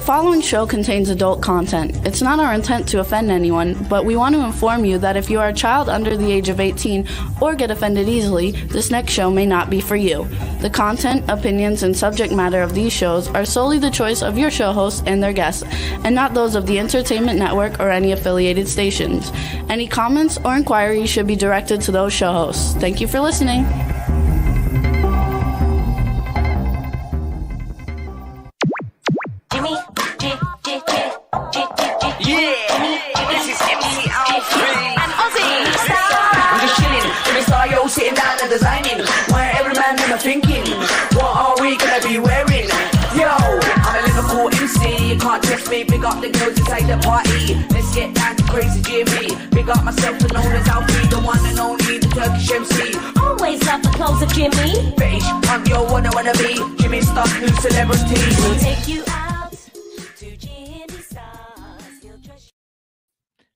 following show contains adult content. It's not our intent to offend anyone, but we want to inform you that if you are a child under the age of 18 or get offended easily, this next show may not be for you. The content, opinions, and subject matter of these shows are solely the choice of your show hosts and their guests, and not those of the Entertainment Network or any affiliated stations. Any comments or inquiries should be directed to those show hosts. Thank you for listening. Sitting down and designing, where every man never thinking, what are we gonna be wearing? Yo, I'm a Liverpool MC, you can't trust me, big up the girls inside the party. Let's get down to crazy Jimmy, big up myself and known as Alfie, the one and only, the Turkish MC. Always love the clothes of Jimmy. Bitch, I'm your one I wanna be, Jimmy Star, new celebrity. We'll take you out to Jimmy Stars. He'll dress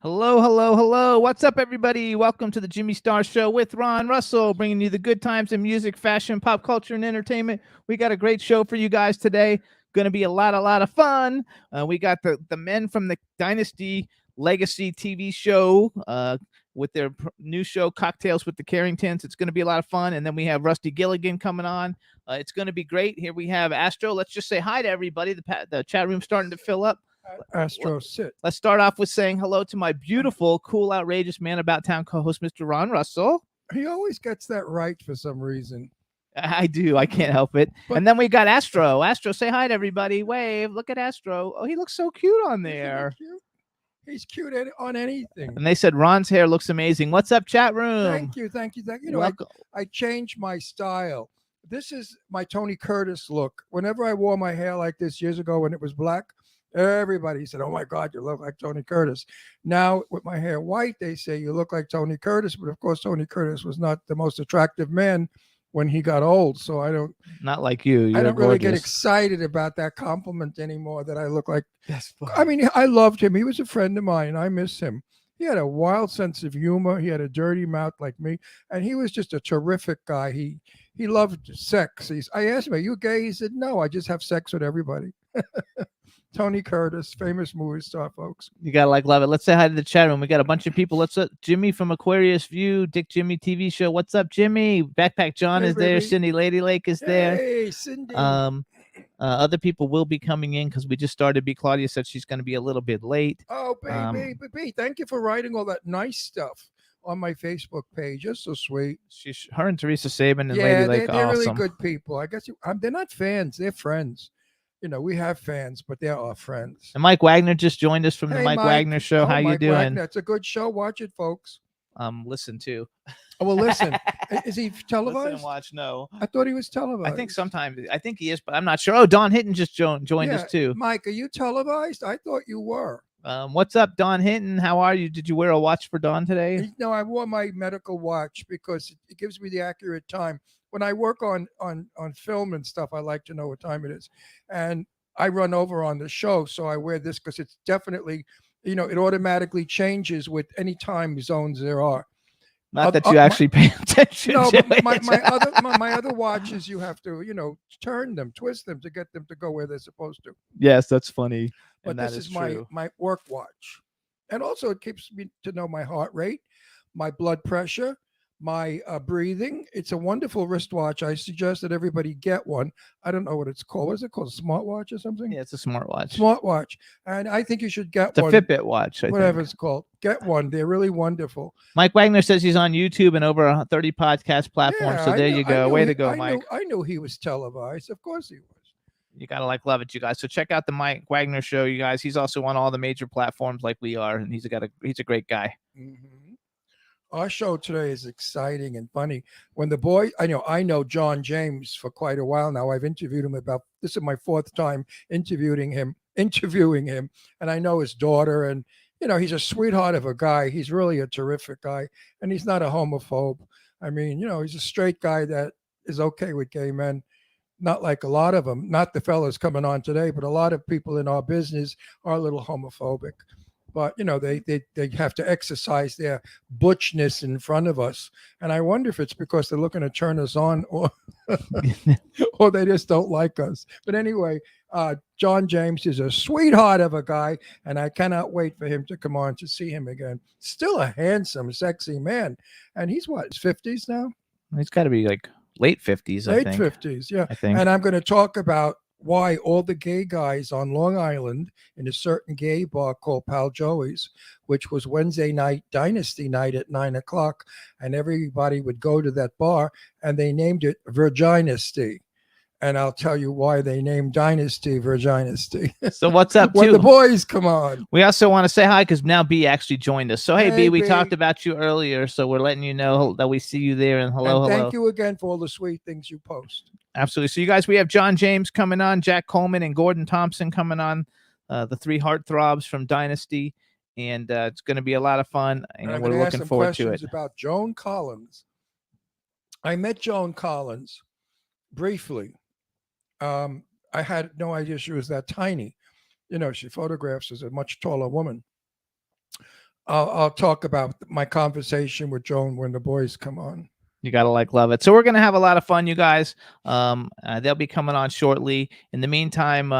Hello. What's up, everybody? Welcome to the Jimmy Star Show with Ron Russell, bringing you the good times in music, fashion, pop culture, and entertainment. We got a great show for you guys today. Going to be a lot of fun. We got the men from the Dynasty Legacy TV show with their new show, Cocktails with the Carringtons. It's going to be a lot of fun. And then we have Rusty Gilligan coming on. It's going to be great. Here we have Astro. Let's just say hi to everybody. The chat room's starting to fill up. Astro, sit. Let's start off with saying hello to my beautiful, cool, outrageous man about town co-host, Mr. Ron Russell. He always gets that right for some reason. I do. I can't help it. And then we got Astro. Astro, say hi to everybody. Wave. Look at Astro. Oh, he looks so cute on there. He's cute on anything. And they said Ron's hair looks amazing. What's up, chat room? Thank you. You know, I changed my style. This is my Tony Curtis look. Whenever I wore my hair like this years ago when it was black, everybody said, "Oh my God, you look like Tony Curtis." Now with my hair white, they say you look like Tony Curtis. But of course, Tony Curtis was not the most attractive man when he got old. So I don't. Not like you. I don't gorgeous. really get excited about that compliment anymore. That I look like. I mean, I loved him. He was a friend of mine. I miss him. He had a wild sense of humor. He had a dirty mouth like me, and he was just a terrific guy. He loved sex. I asked him, "Are you gay?" He said, "No, I just have sex with everybody." Tony Curtis, famous movie star, folks. You gotta love it. Let's say hi to the chat room. We got a bunch of people. Jimmy from Aquarius View, Dick Jimmy TV show. What's up, Jimmy? Backpack John is there. Cindy Lady Lake is there. Hey, Cindy. Other people will be coming in because we just started. Claudia said she's going to be a little bit late. Oh, baby, thank you for writing all that nice stuff on my Facebook page. You're so sweet. Her and Teresa Sabin and Lady Lake they're awesome. really good people. I guess they're not fans. They're friends. You know, we have fans, but they're our friends. And Mike Wagner just joined us from the Mike Wagner show. How you doing? Wagner. It's a good show. Watch it, folks. Listen to. Oh, well, listen. Is he televised? Listen and watch. No. I thought he was televised. I think sometimes. I think he is, but I'm not sure. Oh, Don Hinton just joined us too. Mike, are you televised? I thought you were. What's up, Don Hinton? How are you? Did you wear a watch for Don today? No, I wore my medical watch because it gives me the accurate time. When I work on film and stuff, I like to know what time it is. And I run over on the show, so I wear this because it's definitely, it automatically changes with any time zones there are. Not that you actually pay attention. No, to but my other watches, you have to, turn them, twist them to get them to go where they're supposed to. Yes, that's funny. But this is my work watch. And also it keeps me to know my heart rate, my blood pressure, my breathing. It's a wonderful wristwatch. I suggest that everybody get one. I don't know what it's called. What is it called? A smartwatch or something? Yeah, it's a smartwatch. Smartwatch. And I think you should get one. It's a Fitbit watch. Whatever it's called. Get one. They're really wonderful. Mike Wagner says he's on YouTube and over 30 podcast platforms. So there you go. Way to go, Mike. I knew he was televised. Of course he was. You got to love it, you guys. So check out the Mike Wagner show, you guys. He's also on all the major platforms like we are. And he's a great guy. Mm-hmm. Our show today is exciting and funny. When the boy, I know John James for quite a while now. I've interviewed him this is my fourth time interviewing him. And I know his daughter, and, he's a sweetheart of a guy. He's really a terrific guy, and he's not a homophobe. I mean, he's a straight guy that is okay with gay men. Not like a lot of them, not the fellas coming on today, but a lot of people in our business are a little homophobic. But, they have to exercise their butchness in front of us. And I wonder if it's because they're looking to turn us on or or they just don't like us. But anyway, John James is a sweetheart of a guy, and I cannot wait for him to come on to see him again. Still a handsome, sexy man, and he's what, his 50s now? He's got to be like late 50s, I Late think. 50s, yeah. I think. And I'm going to talk about why all the gay guys on Long Island in a certain gay bar called Pal Joey's, which was Wednesday night, Dynasty night at 9:00, and everybody would go to that bar, and they named it Virginisty. And I'll tell you why they named Dynasty Virginisty. So what's up, when too? the boys come on. We also want to say hi because now B actually joined us. So hey, Hey, B, we B. talked about you earlier, so we're letting you know that we see you there. And hello, And hello. thank you again for all the sweet things you post. Absolutely. So you guys, we have John James coming on, Jack Coleman and Gordon Thompson coming on, the three heartthrobs from Dynasty, and it's going to be a lot of fun, and I'm we're gonna ask looking some forward to it. questions about Joan Collins. I met Joan Collins briefly. I had no idea she was that tiny. You know, she photographs as a much taller woman. I'll talk about my conversation with Joan when the boys come on. You gotta love it. So we're gonna have a lot of fun, you guys. They'll be coming on shortly. In the meantime,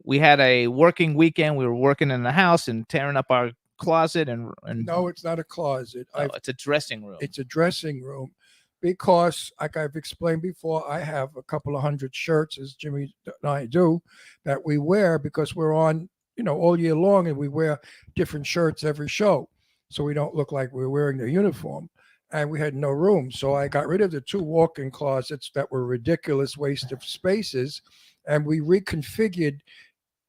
we had a working weekend. We were working in the house and tearing up our closet and No, it's not a closet. it's a dressing room. It's a dressing room because, like I've explained before, I have a couple of hundred shirts, as Jimmy and I do, that we wear because we're on, all year long, and we wear different shirts every show, so we don't look like we're wearing the uniform. And we had no room, so I got rid of the 2 walk-in closets that were ridiculous waste of spaces, and we reconfigured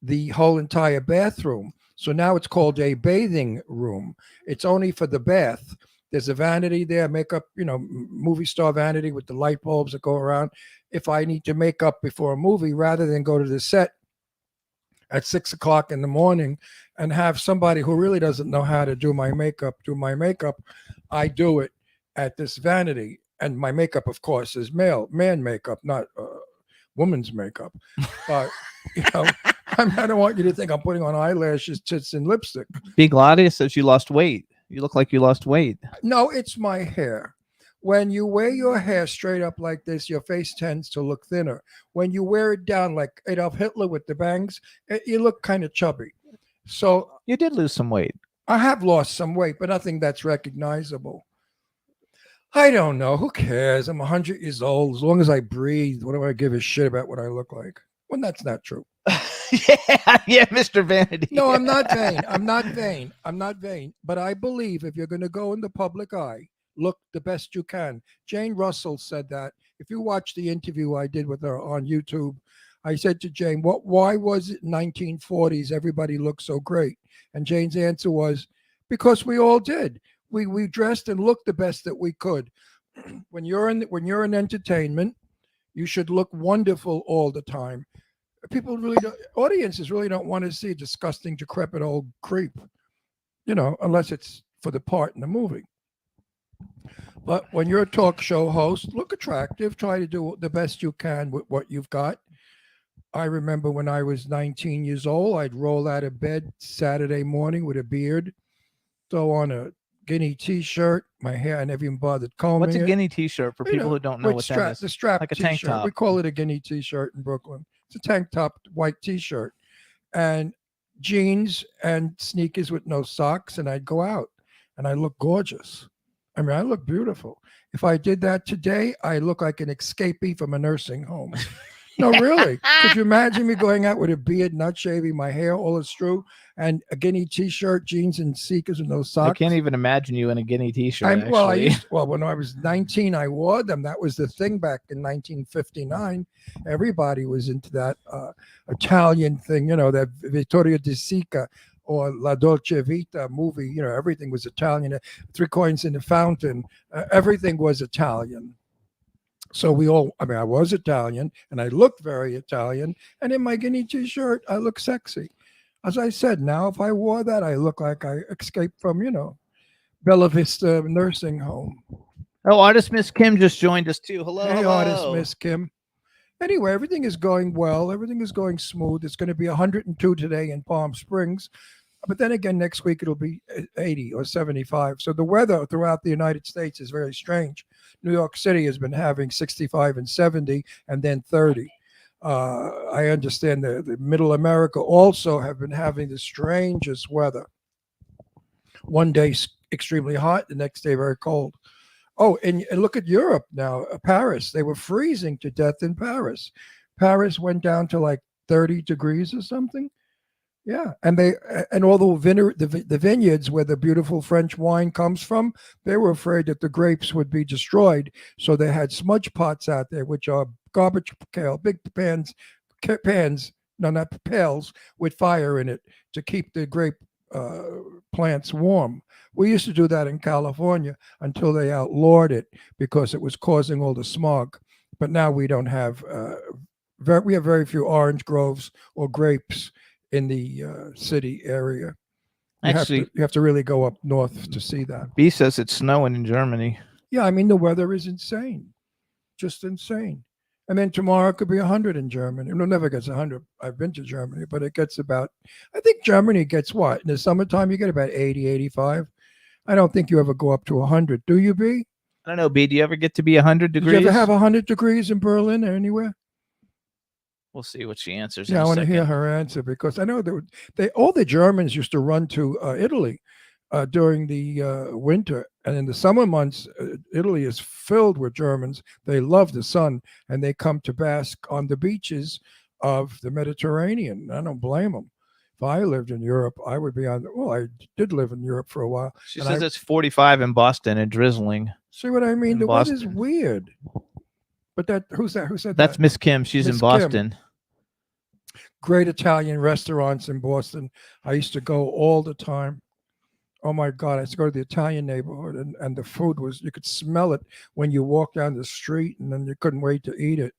the whole entire bathroom. So now it's called a bathing room. It's only for the bath. There's a vanity there, makeup, movie star vanity with the light bulbs that go around. If I need to make up before a movie, rather than go to the set at 6:00 in the morning and have somebody who really doesn't know how to do my makeup, I do it at this vanity. And my makeup, of course, is man makeup, not woman's makeup. But, I don't want you to think I'm putting on eyelashes, tits, and lipstick. Big Claudia says you lost weight. You look like you lost weight. No, it's my hair. When you wear your hair straight up like this, your face tends to look thinner. When you wear it down like Adolf Hitler with the bangs, you look kind of chubby. So You did lose some weight. I have lost some weight, but nothing that's recognizable. I don't know. Who cares? I'm 100 years old. As long as I breathe, what do I give a shit about what I look like? Well, that's not true. yeah, Mr. Vanity. No, I'm not vain. I'm not vain. But I believe if you're going to go in the public eye, look the best you can. Jane Russell said that. If you watch the interview I did with her on YouTube, I said to Jane, why was it in 1940s everybody looked so great? And Jane's answer was, because we all did. We dressed and looked the best that we could. When you're in entertainment, you should look wonderful all the time. Audiences really don't want to see a disgusting, decrepit old creep, unless it's for the part in the movie. But when you're a talk show host, look attractive, try to do the best you can with what you've got. I remember when I was 19 years old, I'd roll out of bed Saturday morning with a beard, throw on a Guinea t-shirt, my hair, I never even bothered combing What's a it. Guinea t-shirt for people who don't know what that is? The strap Like a t-shirt. tank top. We call it a Guinea t-shirt in Brooklyn. It's a tank top, white t-shirt, and jeans and sneakers with no socks, and I'd go out, and I look gorgeous. I mean, I look beautiful. If I did that today, I look like an escapee from a nursing home. No, really. Could you imagine me going out with a beard, not shaving my hair, all astrew, and a Guinea t-shirt, jeans, and sneakers with no socks? I can't even imagine you in a Guinea t-shirt. When I was 19, I wore them. That was the thing back in 1959. Everybody was into that Italian thing, that Vittorio De Sica or La Dolce Vita movie. Everything was Italian. 3 Coins in the Fountain. Everything was Italian. So I was Italian, and I looked very Italian. And in my Guinea t-shirt, I look sexy. As I said, now if I wore that, I look like I escaped from, Bella Vista nursing home. Oh, artist Miss Kim just joined us too. Hello, Hey, hello. artist Miss Kim. Anyway, everything is going well. Everything is going smooth. It's going to be 102 today in Palm Springs. But then again, next week it'll be 80 or 75. So the weather throughout the United States is very strange. New York City has been having 65 and 70 and then 30. I understand the Middle America also have been having the strangest weather. One day extremely hot, the next day very cold. Oh, and look at Europe now. Paris, they were freezing to death in Paris. Paris went down to like 30 degrees or something. Yeah, and all the vineyards where the beautiful French wine comes from, they were afraid that the grapes would be destroyed, so they had smudge pots out there, which are garbage big pans, no, not pails, with fire in it to keep the grape plants warm. We used to do that in California until they outlawed it because it was causing all the smog. But now we don't have we have very few orange groves or grapes in the city area. You have to really go up north to see that. B says it's snowing in Germany. Yeah, I mean, the weather is insane, just insane. And then tomorrow it could be 100 in Germany. It never gets 100. I've been to Germany, but it gets about, I think Germany gets what? In the summertime, you get about 80, 85. I don't think you ever go up to 100. Do you, B? I don't know, B. Do you ever get to be 100 degrees? Did you ever have 100 degrees in Berlin or anywhere? We'll see what she answers. Yeah, I want to hear her answer because I know all the Germans used to run to Italy during the winter, and in the summer months, Italy is filled with Germans. They love the sun, and they come to bask on the beaches of the Mediterranean. I don't blame them. If I lived in Europe, I would be on. Well, I did live in Europe for a while. She says it's 45 in Boston and drizzling. See what I mean? The Boston. weather's weird. But who's that? Who said that? That's Miss Kim. She's in Boston. Great Italian restaurants in Boston. I used to go all the time. Oh my God, I used to go to the Italian neighborhood, and the food was, you could smell it when you walk down the street, and then you couldn't wait to eat it.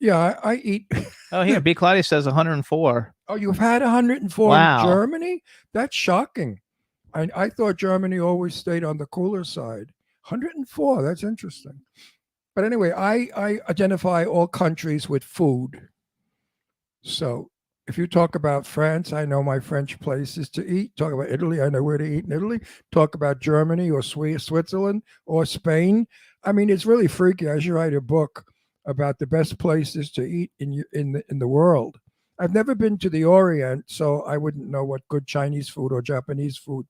Yeah, I eat. Oh, here, B. Claudia says 104. Oh, you've had 104 Wow. in Germany? That's shocking. I thought Germany always stayed on the cooler side. 104, that's interesting. But anyway, I identify all countries with food. So if you talk about France, I know my French places to eat. Talk about Italy, I know where to eat in Italy. Talk about Germany or Switzerland or Spain. I mean, it's really freaky. I should write a book about the best places to eat in the world. I've never been to the Orient, so I wouldn't know what good Chinese food or Japanese food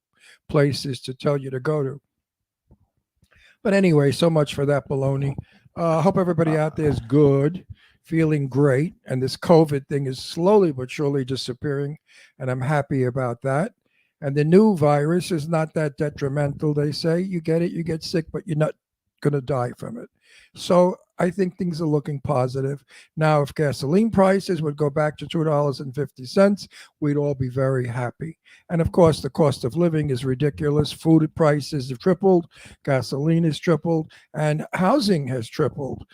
places to tell you to go to. But anyway, so much for that baloney. I hope everybody out there is good, feeling great, and this COVID thing is slowly but surely disappearing, and I'm happy about that. And the new virus is not that detrimental, they say. You get it, you get sick, but you're not going to die from it. So I think things are looking positive. Now, if gasoline prices would go back to $2.50, we'd all be very happy. And of course, the cost of living is ridiculous. Food prices have tripled, gasoline has tripled, and housing has tripled.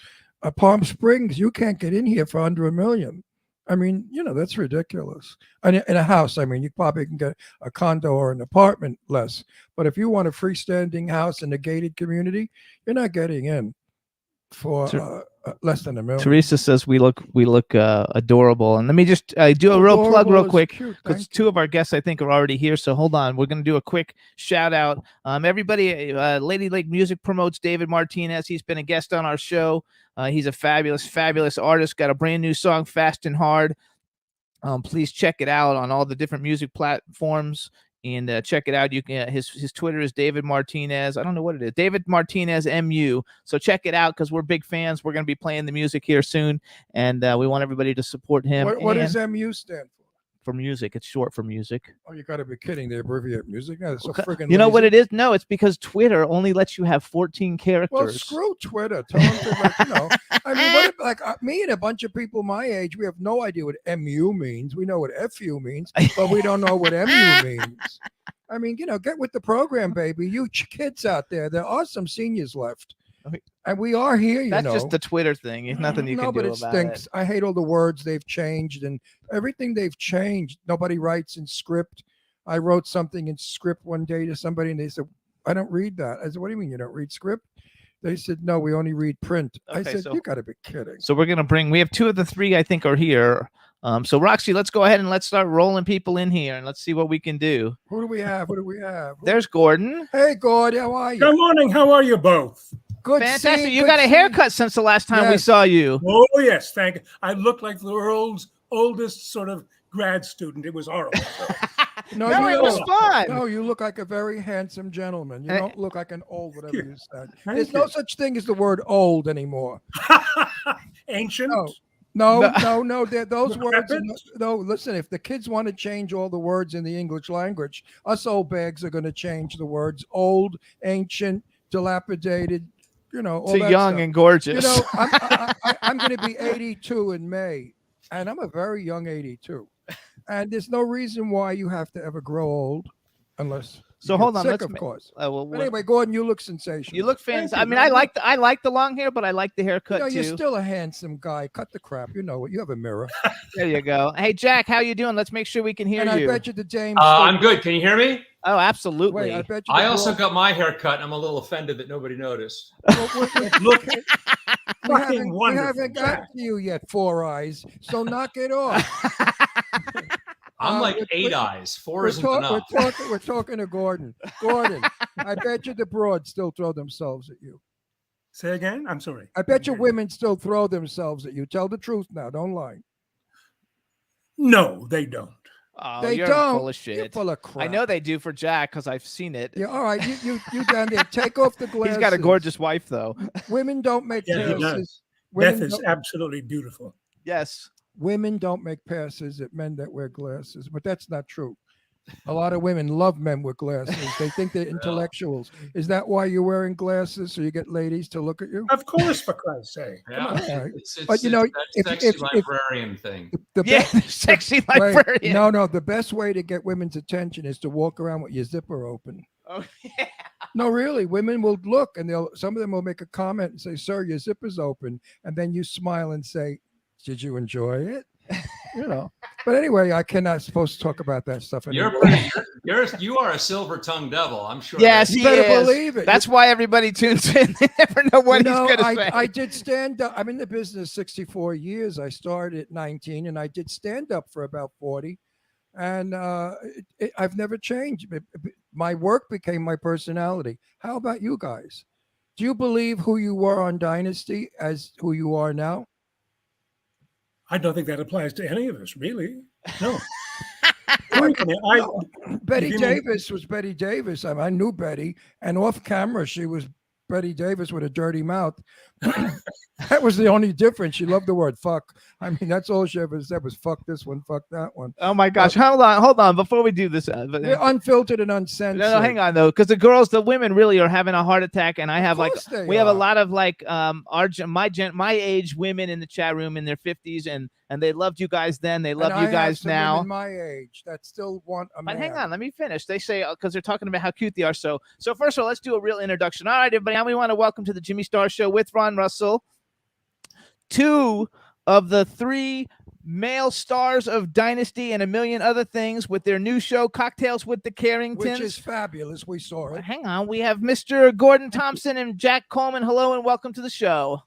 Palm Springs, you can't get in here for under $1 million. I mean, that's ridiculous. And in a house, I mean, you probably can get a condo or an apartment less. But if you want a freestanding house in a gated community, you're not getting in for less than $1 million. Teresa says we look adorable, and let me just do a real plug real quick, because two of our guests I think are already here. So hold on, we're going to do a quick shout out. Everybody, Lady Lake Music promotes David Martinez. He's been a guest on our show. He's a fabulous artist. Got a brand new song, Fast and Hard. Please check it out on all the different music platforms. And check it out. You can his Twitter is David Martinez. I don't know what it is. David Martinez MU. So check it out because we're big fans. We're going to be playing the music here soon, and we want everybody to support him. What does MU stand for? For music. It's short for music. Oh, you got to be kidding. They abbreviate music. No, it's so freaking. You know what it is? No, it's because Twitter only lets you have 14 characters. Well, screw Twitter. Tell them to, I mean, me and a bunch of people my age, we have no idea what MU means. We know what FU means, but we don't know what MU means. I mean, get with the program, baby. You kids out there, there are some seniors left. And we are here, That's just the Twitter thing. It's nothing you can do about it. No, but it stinks. I hate all the words they've changed and everything they've changed. Nobody writes in script. I wrote something in script one day to somebody, and they said, I don't read that. I said, what do you mean you don't read script? They said, no, we only read print. Okay, I said, you got to be kidding. So we're going to we have two of the three, I think, are here. So Roxy, let's go ahead and let's start rolling people in here and let's see what we can do. Who do we have? There's Gordon. Hey, Gordon, how are you? Good morning. How are you both? Good. Fantastic. seeing- You good got a seeing- haircut since the last time we Yes. saw you. Oh yes, thank you. I looked like the world's oldest sort of grad student. It was horrible. No, No, you it was don't. fun. No, you look like a very handsome gentleman. You Hey. don't look like an old whatever you. you said. Thank There's no you. such thing as the word old anymore. Ancient. No. Those words. Decrepit? No, listen. If the kids want to change all the words in the English language, us old bags are going to change the words old, ancient, dilapidated. All To that young stuff. and gorgeous. I'm going to be 82 in May, and I'm a very young 82. And there's no reason why you have to ever grow old, unless. So you hold get on, sick, let's of ma- course. Well, But anyway, Gordon, you look sensational. you look Thank fantastic. you I mean, very I like the long hair, but I like the haircut You're too. still a handsome guy. Cut the crap. You know it. You have a mirror. There you go. Hey, Jack, how you doing? Let's make sure we can hear And I you. bet you the James. I'm good. Can you hear me? Oh, absolutely. Wait, I bet you. I the also broad- got my hair cut. I'm a little offended that nobody noticed. Look, we fucking we wonderful, haven't got Jack. to you yet, Four Eyes. So knock it off. I'm like we're- 8 we're- eyes. 4 We're, isn't talk- enough. we're talking to Gordon. Gordon, I bet you the broads still throw themselves at you. say again. I'm sorry. I bet you women still throw themselves at you. Tell the truth now. Don't lie. No, they don't. Oh, They you're don't. full of You're shit. full of crap. I know they do for Jack because I've seen it. Yeah, all right. You down there. Take off the glasses. He's got a gorgeous wife, though. Women don't make Yeah, he does. passes. Beth Women is don't, absolutely beautiful. Yes. women don't make passes at men that wear glasses, but that's not true. A lot of women love men with glasses. They think they're intellectuals. Is that why you're wearing glasses so you get ladies to look at you? Of course, for Christ's sake. Yeah, All right. it's But, you know, that if- sexy if- librarian thing. The Yeah, best- sexy wait, librarian. no, the best way to get women's attention is to walk around with your zipper open. Oh, yeah. No, really, women will look and some of them will make a comment and say, "Sir, your zipper's open," and then you smile and say, "Did you enjoy it?" But anyway, I cannot supposed to talk about that stuff anymore. You are a silver-tongued devil. I'm sure. Yes, that- You he better is. believe it. That's why everybody tunes in. They never know what You know, he's going to say. I did stand up. I'm in the business 64 years. I started at 19 and I did stand up for about 40. And I've never changed. My work became my personality. How about you guys? Do you believe who you were on Dynasty as who you are now? I don't think that applies to any of us, really. No. Wait a minute, Betty you mean- Davis was Betty Davis. I knew Betty, and off camera, she was Betty Davis with a dirty mouth. That was the only difference. She loved the word fuck. I mean, that's all she ever said was fuck this one, fuck that one. Oh, my gosh. Hold on. Before we do this. They're unfiltered and uncensored. No, hang on though, because the women really are having a heart attack, and I have we have a lot of my age women in the chat room in their 50s, and they loved you guys then, they love you guys now. My age that still want a But man. hang on, let me finish. They say because they're talking about how cute they are. So first of all, let's do a real introduction. All right, everybody, now we want to welcome to the Jimmy Star Show with Ron Russell, 2 of the 3 male stars of Dynasty and a million other things with their new show, Cocktails with the Carringtons. Which is fabulous. We saw it. Hang on, we have Mr. Gordon Thompson and Jack Coleman. Hello and welcome to the show.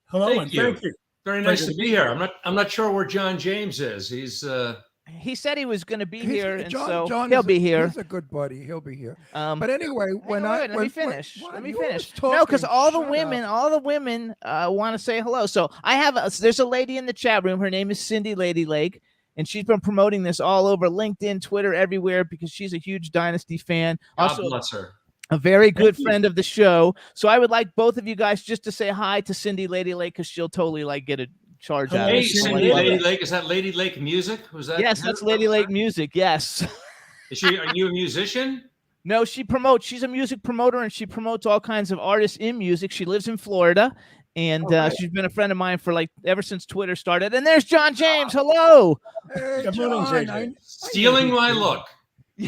hello Thank and you. thank you. Very nice Pleasure to to be be here. I'm not sure where John James is. He's He said he was going to be He's- here, and John- so John he'll is a- be here. He's a good buddy. He'll be here. But But anyway, when let me finish. what? Let me You always finish. No, because talking. all the Shut women, up. want to say hello. So I have there's a lady in the chat room. Her name is Cindy Lady Lake, and she's been promoting this all over LinkedIn, Twitter, everywhere because she's a huge Dynasty fan. God Also, bless her. a very good you. friend of the show. So I would like both of you guys just to say hi to Cindy Lady Lake because she'll totally get a charge out of Hey, it. So I Cindy, love Lady it. Lake. Is that Lady Lake music? Was that? Yes, that's Lady Lake music. Yes. Are you a musician? No, she's a music promoter and she promotes all kinds of artists in music. She lives in Florida and she's been a friend of mine for ever since Twitter started. And there's John James. Hello. Hey, Good morning, John, JJ. Stealing my look.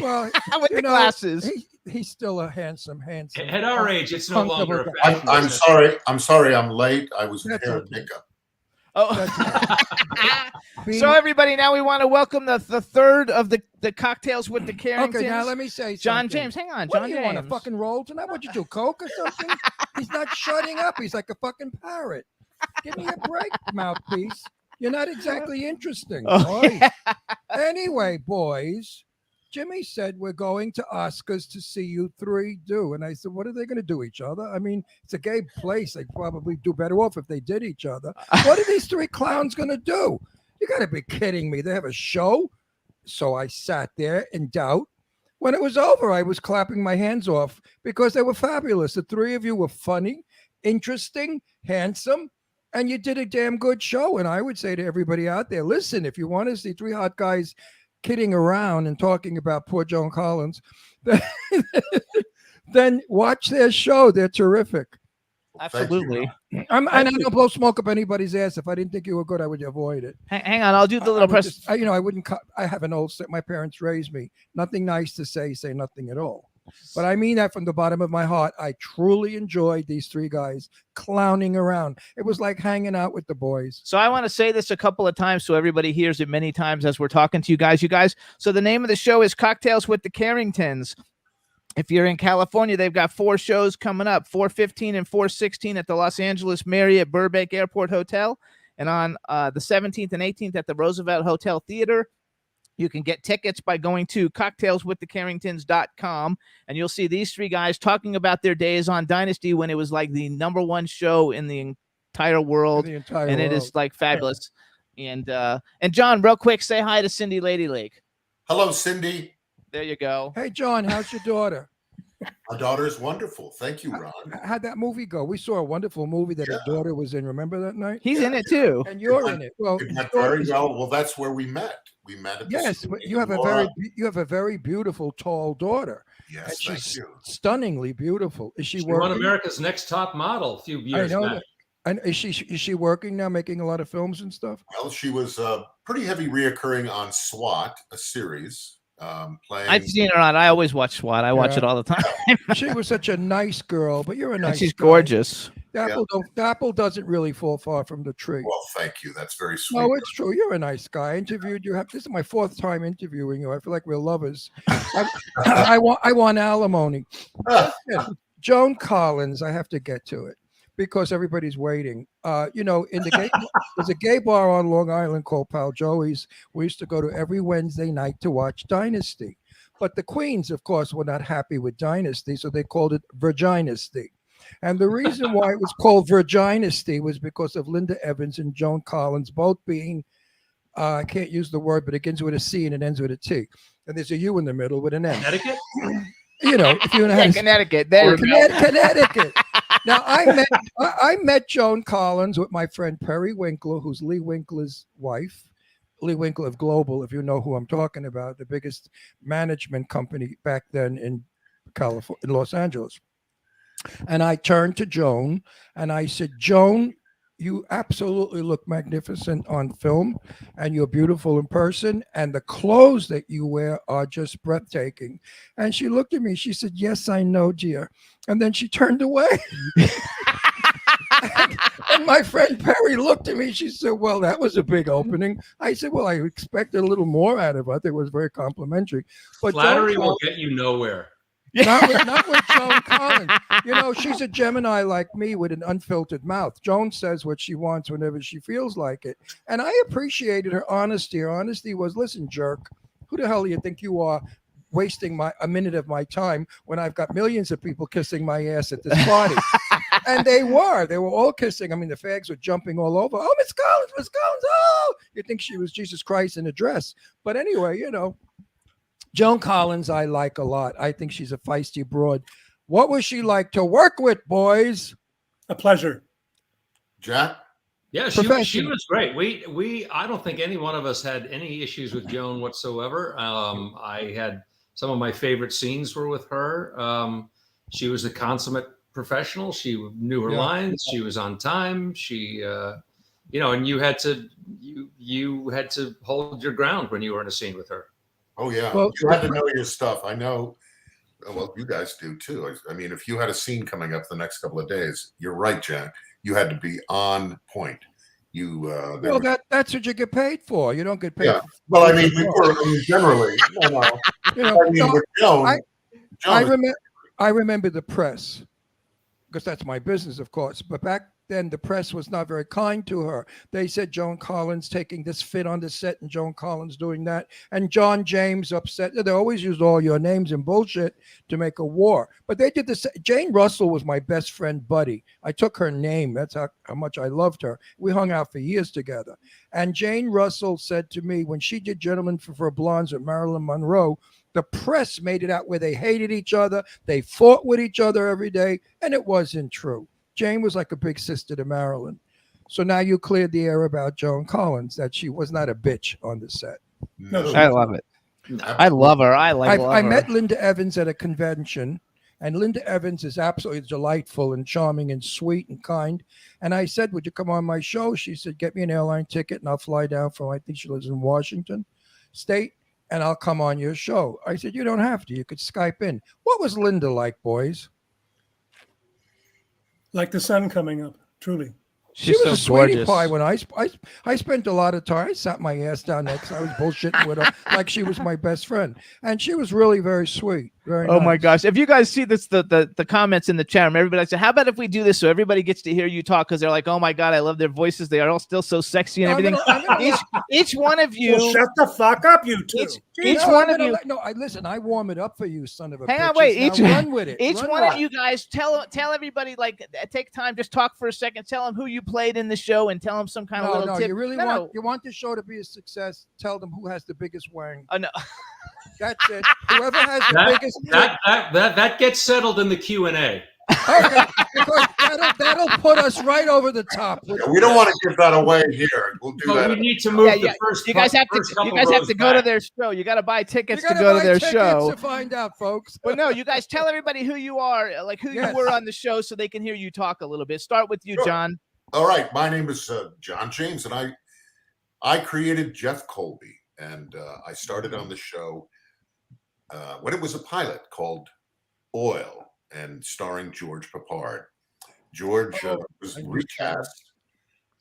well, With you the know, glasses. He's still a handsome. At our age, it's no hunk of longer a a guy. fashion I'm business. sorry. I'm sorry. I'm late. I was That's hair okay. and makeup. Oh. Being- So everybody, now we want to welcome the third of the cocktails with the Carringtons. Okay, now let me say John something. James, hang on, What John do you want to James. fucking roll tonight? What you do, coke or something? He's not shutting up. He's like a fucking parrot. Give me a break, mouthpiece. You're not exactly interesting. Oh, boy. Anyway, boys, Jimmy said, we're going to Oscars to see you three do. And I said, what are they going to do each other? I mean, it's a gay place. They probably do better off if they did each other. What are these three clowns going to do? You got to be kidding me. They have a show. So I sat there in doubt. When it was over, I was clapping my hands off because they were fabulous. The three of you were funny, interesting, handsome, and you did a damn good show. And I would say to everybody out there, listen, if you want to see three hot guys kidding around and talking about poor Joan Collins, then watch their show. They're terrific. Absolutely. I don't blow smoke up anybody's ass. If I didn't think you were good, I would avoid it. Hang on, I'll do the little press. I wouldn't. I have an old set. My parents raised me. Nothing nice to say nothing at all. But I mean that from the bottom of my heart. I truly enjoyed these three guys clowning around. It was like hanging out with the boys. So I want to say this a couple of times so everybody hears it many times as we're talking to you guys. So the name of the show is Cocktails with the Carringtons. If you're in California, they've got 4 shows coming up, 4/15 and 4/16 at the Los Angeles Marriott Burbank Airport Hotel, and on the 17th and 18th at the Roosevelt Hotel Theater. You can get tickets by going to cocktailswiththecarringtons.com, and you'll see these three guys talking about their days on Dynasty when it was like the #1 show in the entire world, and it is like fabulous. And John, real quick, say hi to Cindy Lady Lake. Hello, Cindy. There you go. Hey, John, how's your daughter? My daughter is wonderful. Thank you, Ron. How'd that movie go? We saw a wonderful movie that her daughter was in. Remember that night? He's in it too. And you're in it. Well, It went very well. Well, that's where we met. We met at the yes, but you have a very beautiful, tall daughter. Yes, and thank she's you. stunningly beautiful. Is she She won working? America's Next Top Model a few years I know back. that. And is she working now, making a lot of films and stuff? Well, she was pretty heavy reoccurring on SWAT, a series. Playing. I've seen her on. I always watch SWAT. I watch Yeah. it all the time. She was such a nice girl, but you're a nice. And she's guy. gorgeous. The apple doesn't really fall far from the tree. Well, thank you. That's very sweet. No, it's true. You're a nice guy. I interviewed you. This is my 4th time interviewing you. I feel like we're lovers. I want alimony. Joan Collins. I have to get to it because everybody's waiting. In there's a gay bar on Long Island called Pal Joey's. We used to go to every Wednesday night to watch Dynasty. But the queens, of course, were not happy with Dynasty, so they called it Virginasty. And the reason why it was called Virginasty was because of Linda Evans and Joan Collins both being, I can't use the word, but it begins with a C and it ends with a T. And there's a U in the middle with an N. Connecticut? If you know Connecticut. There you go. Connecticut. Now I met Joan Collins with my friend Perry Winkler, who's Lee Winkler's wife. Lee Winkler of Global, if you know who I'm talking about, the biggest management company back then in California, in Los Angeles. And I turned to Joan and I said, Joan, you absolutely look magnificent on film and you're beautiful in person. And the clothes that you wear are just breathtaking. And she looked at me. She said, yes, I know, dear. And then she turned away. And my friend Perry looked at me. She said, well, that was a big opening. I said, well, I expected a little more out of it. I think it was very complimentary. But Flattery will get you nowhere. not with Joan Collins. She's a Gemini like me with an unfiltered mouth. Joan says what she wants whenever she feels like it. And I appreciated her honesty. Her honesty was, listen, jerk, who the hell do you think you are wasting a minute of my time when I've got millions of people kissing my ass at this party? And they were all kissing. I mean, the fags were jumping all over. Oh, Miss Collins, oh! You think she was Jesus Christ in a dress. But anyway, Joan Collins, I like a lot. I think she's a feisty broad. What was she like to work with, boys? A pleasure. Jack? Yeah, she was great. I don't think any one of us had any issues with Joan whatsoever. I had some of my favorite scenes were with her. She was a consummate professional. She knew her lines. She was on time. She, and you had to hold your ground when you were in a scene with her. Oh, yeah. Well, you had to know your stuff. I know. Well, you guys do, too. I mean, if you had a scene coming up the next couple of days, you're right, Jack. You had to be on point. That's what you get paid for. You don't get paid. Yeah. Well, I mean, generally. With Joan, I remember the press because that's my business, of course. But back then the press was not very kind to her. They said Joan Collins taking this fit on the set and Joan Collins doing that. And John James upset. They always used all your names and bullshit to make a war. But they did this. Jane Russell was my best friend buddy. I took her name. That's how much I loved her. We hung out for years together. And Jane Russell said to me when she did Gentlemen for Blondes with Marilyn Monroe, the press made it out where they hated each other. They fought with each other every day. And it wasn't true. Jane was like a big sister to Marilyn. So now you cleared the air about Joan Collins, that she was not a bitch on the set. No, I love it. I love her. I met Linda Evans at a convention, and Linda Evans is absolutely delightful and charming and sweet and kind. And I said, would you come on my show? She said, get me an airline ticket and I'll fly down from, I think she lives in Washington State, and I'll come on your show. I said, you don't have to. You could Skype in. What was Linda like, boys? Like the sun coming up, truly. She was a sweetie pie when I spent a lot of time. I sat my ass down there because I was bullshitting with her like she was my best friend. And she was really very sweet. Very Oh nice. my gosh. If you guys see this, the comments in the chat room, everybody said, how about if we do this so everybody gets to hear you talk? Because they're like, oh my God, I love their voices. They are all still so sexy and everything. Each one of you. Well, shut the fuck up, you two. Each one of you. No, listen, I warm it up for you, son of a Hang on, bitches. wait. Now run with it. Each Run one with of you guys tell everybody, like, take time, just talk for a second, tell them who you played in the show and tell them some kind of No, little tip. you really you want the show to be a success. Tell them who has the biggest wang. Oh no. That's it. Whoever has the biggest that gets settled in the Q&A. Okay, because that'll put us right over the top. Yeah, we don't want to give that away here. We'll do But that. we need to move the first. You guys have first to. You couple guys have rows to go to back. their show. You got to buy tickets You to gotta go to buy their tickets show. to find out, folks. But no, you guys tell everybody who you are, like who Yes. you were on the show, so they can hear you talk a little bit. Start with you, Sure. John. All right, my name is John James, and I created Jeff Colby, and I started on the show when it was a pilot called Oil, and starring George Papard. George was recast,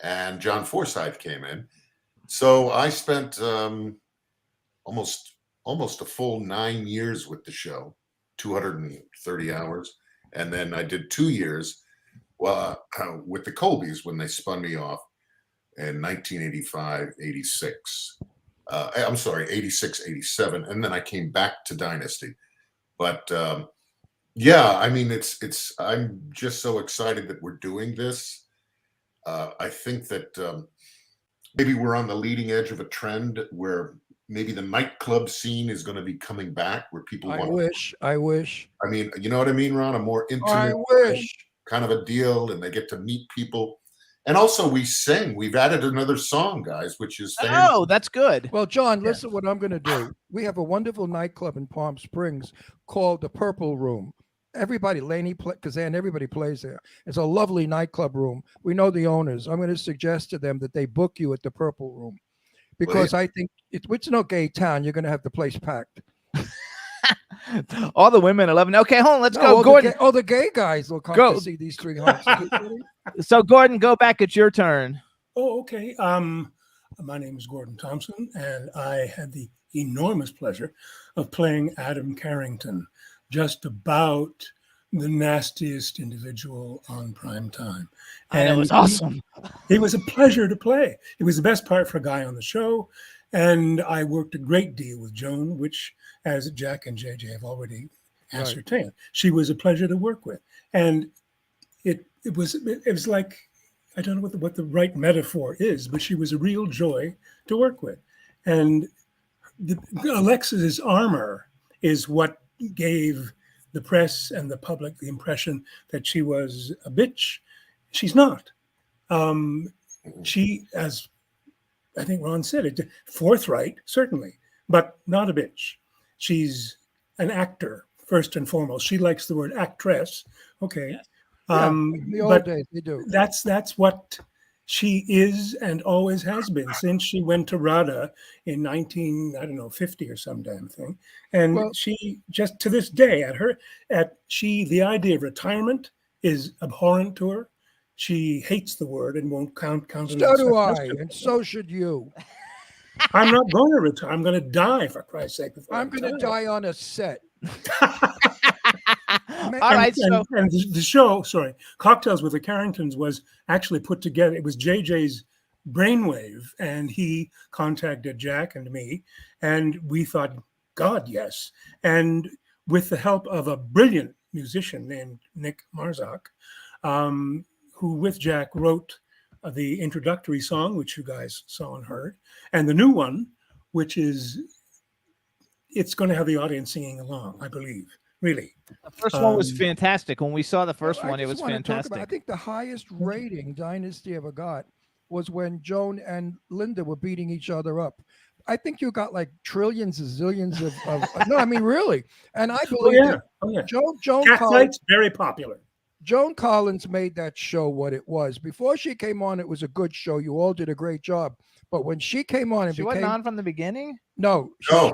and John Forsythe came in. So I spent almost a full 9 years with the show, 230 hours, and then I did 2 years with the Colbys when they spun me off in 1985, 86. I'm sorry, 86, 87, and then I came back to Dynasty. But yeah, I mean, I'm just so excited that we're doing this. I think that maybe we're on the leading edge of a trend where maybe the nightclub scene is going to be coming back, where people I want. wish. I mean, you know what I mean, Ron? A more I intimate wish. kind of a deal, and they get to meet people. And also, we sing. We've added another song, guys, which is Oh, that's good. Well, John, listen what I'm going to do. We have a wonderful nightclub in Palm Springs called the Purple Room. Everybody, Laney, Kazan, everybody plays there. It's a lovely nightclub room. We know the owners. I'm going to suggest to them that they book you at the Purple Room because I think it's no gay town. You're going to have the place packed. All the women are loving. Okay, hold on. Let's No, go, Gordon. the gay guys will come Go. to see these three hunks. So, Gordon, go back. It's your turn. Oh, okay. My name is Gordon Thompson, and I had the enormous pleasure of playing Adam Carrington, just about the nastiest individual on prime time. And it was awesome. It was a pleasure to play. It was the best part for a guy on the show. And I worked a great deal with Joan, which, as Jack and JJ have already ascertained, she was a pleasure to work with. And it was like, I don't know what the right metaphor is, but she was a real joy to work with. And Alexis's armor is what gave the press and the public the impression that she was a bitch. She's not. She, as I think Ron said, it forthright, certainly, but not a bitch. She's an actor, first and foremost. She likes the word actress. Okay. Yes. In the old days, they do. That's what she is and always has been since she went to RADA in 50 or some damn thing. And she just to this day the idea of retirement is abhorrent to her. She hates the word and won't count it. So do I, and so should you. I'm not going to retire. I'm going to die, for Christ's sake. I'm going to die on a set. All right, so and the show, sorry, Cocktails with the Carringtons was actually put together. It was JJ's brainwave, and he contacted Jack and me, and we thought, God, yes. And with the help of a brilliant musician named Nick Marzak, who with Jack wrote the introductory song, which you guys saw and heard, and the new one, which is, it's going to have the audience singing along, I believe. Really. the first one was fantastic. When we saw the first I one, it just was wanna talk about- fantastic. I think the highest rating Dynasty ever got was when Joan and Linda were beating each other up. I think you got like trillions and zillions of no, I mean really. And I believe that Joan Cat Collins, fights, very popular. Joan Collins made that show what it was. Before she came on, it was a good show. You all did a great job. But when she came on, She wasn't on from the beginning? no, No,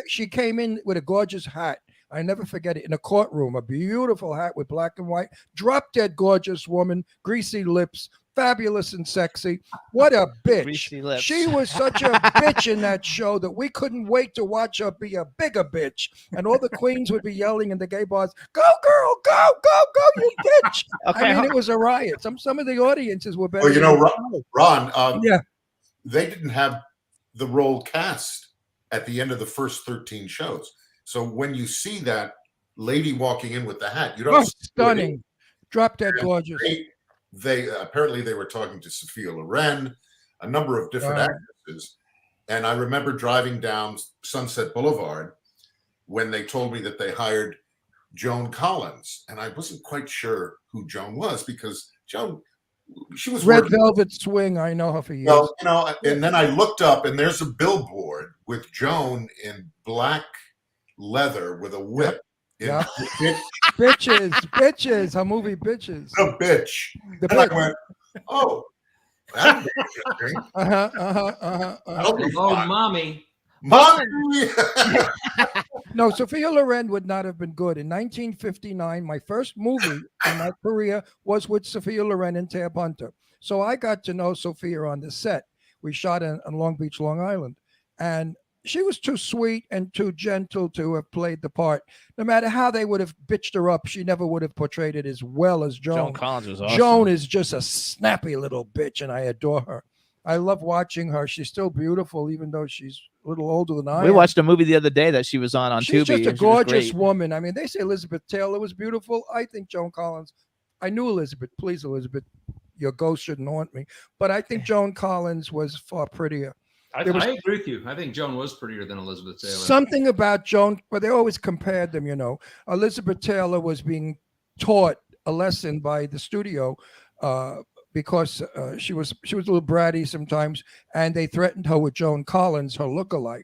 she came in with a gorgeous hat. I never forget it, in a courtroom, a beautiful hat with black and white, drop dead gorgeous woman, greasy lips, fabulous and sexy. What a bitch. Greasy lips. She was such a bitch in that show that we couldn't wait to watch her be a bigger bitch. And all the queens would be yelling in the gay bars, go girl, go, go, go, you bitch. Okay, I mean, it was a riot. Some of the audiences were better. Well, you than know, the show. Ron, Yeah. they didn't have the role cast at the end of the first 13 shows. So when you see that lady walking in with the hat, you don't Oh, see it. stunning. Drop dead And gorgeous. They apparently they were talking to Sophia Loren, a number of different Wow. actresses, and I remember driving down Sunset Boulevard when they told me that they hired Joan Collins, and I wasn't quite sure who Joan was because Joan, she was Red working- Velvet Swing. I know her for years. Well, you know, and then I looked up, and there's a billboard with Joan in black leather with a whip. Yeah. Bitch, Bitches. Her movie Bitches. a bitch. The And I bitch. went, oh, that'll be interesting. That'll be Oh, fun. mommy. Mommy! No, Sophia Loren would not have been good. In 1959, my first movie in my career was with Sophia Loren and Tab Hunter. So I got to know Sophia on the set. We shot in Long Beach, Long Island. And she was too sweet and too gentle to have played the part. No matter how they would have bitched her up, she never would have portrayed it as well as Joan. Joan Collins was awesome. Joan is just a snappy little bitch, and I adore her. I love watching her. She's still beautiful, even though she's a little older than I We am. watched a movie the other day that she was on She's Tubi. just a and she was gorgeous great. woman. I mean, they say Elizabeth Taylor was beautiful. I think Joan Collins. I knew Elizabeth. Please, Elizabeth, your ghost shouldn't haunt me. But I think Joan Collins was far prettier. I There was- agree with you. I think Joan was prettier than Elizabeth Taylor. Something about Joan, but they always compared them, you know. Elizabeth Taylor was being taught a lesson by the studio because she was a little bratty sometimes, and they threatened her with Joan Collins, her lookalike.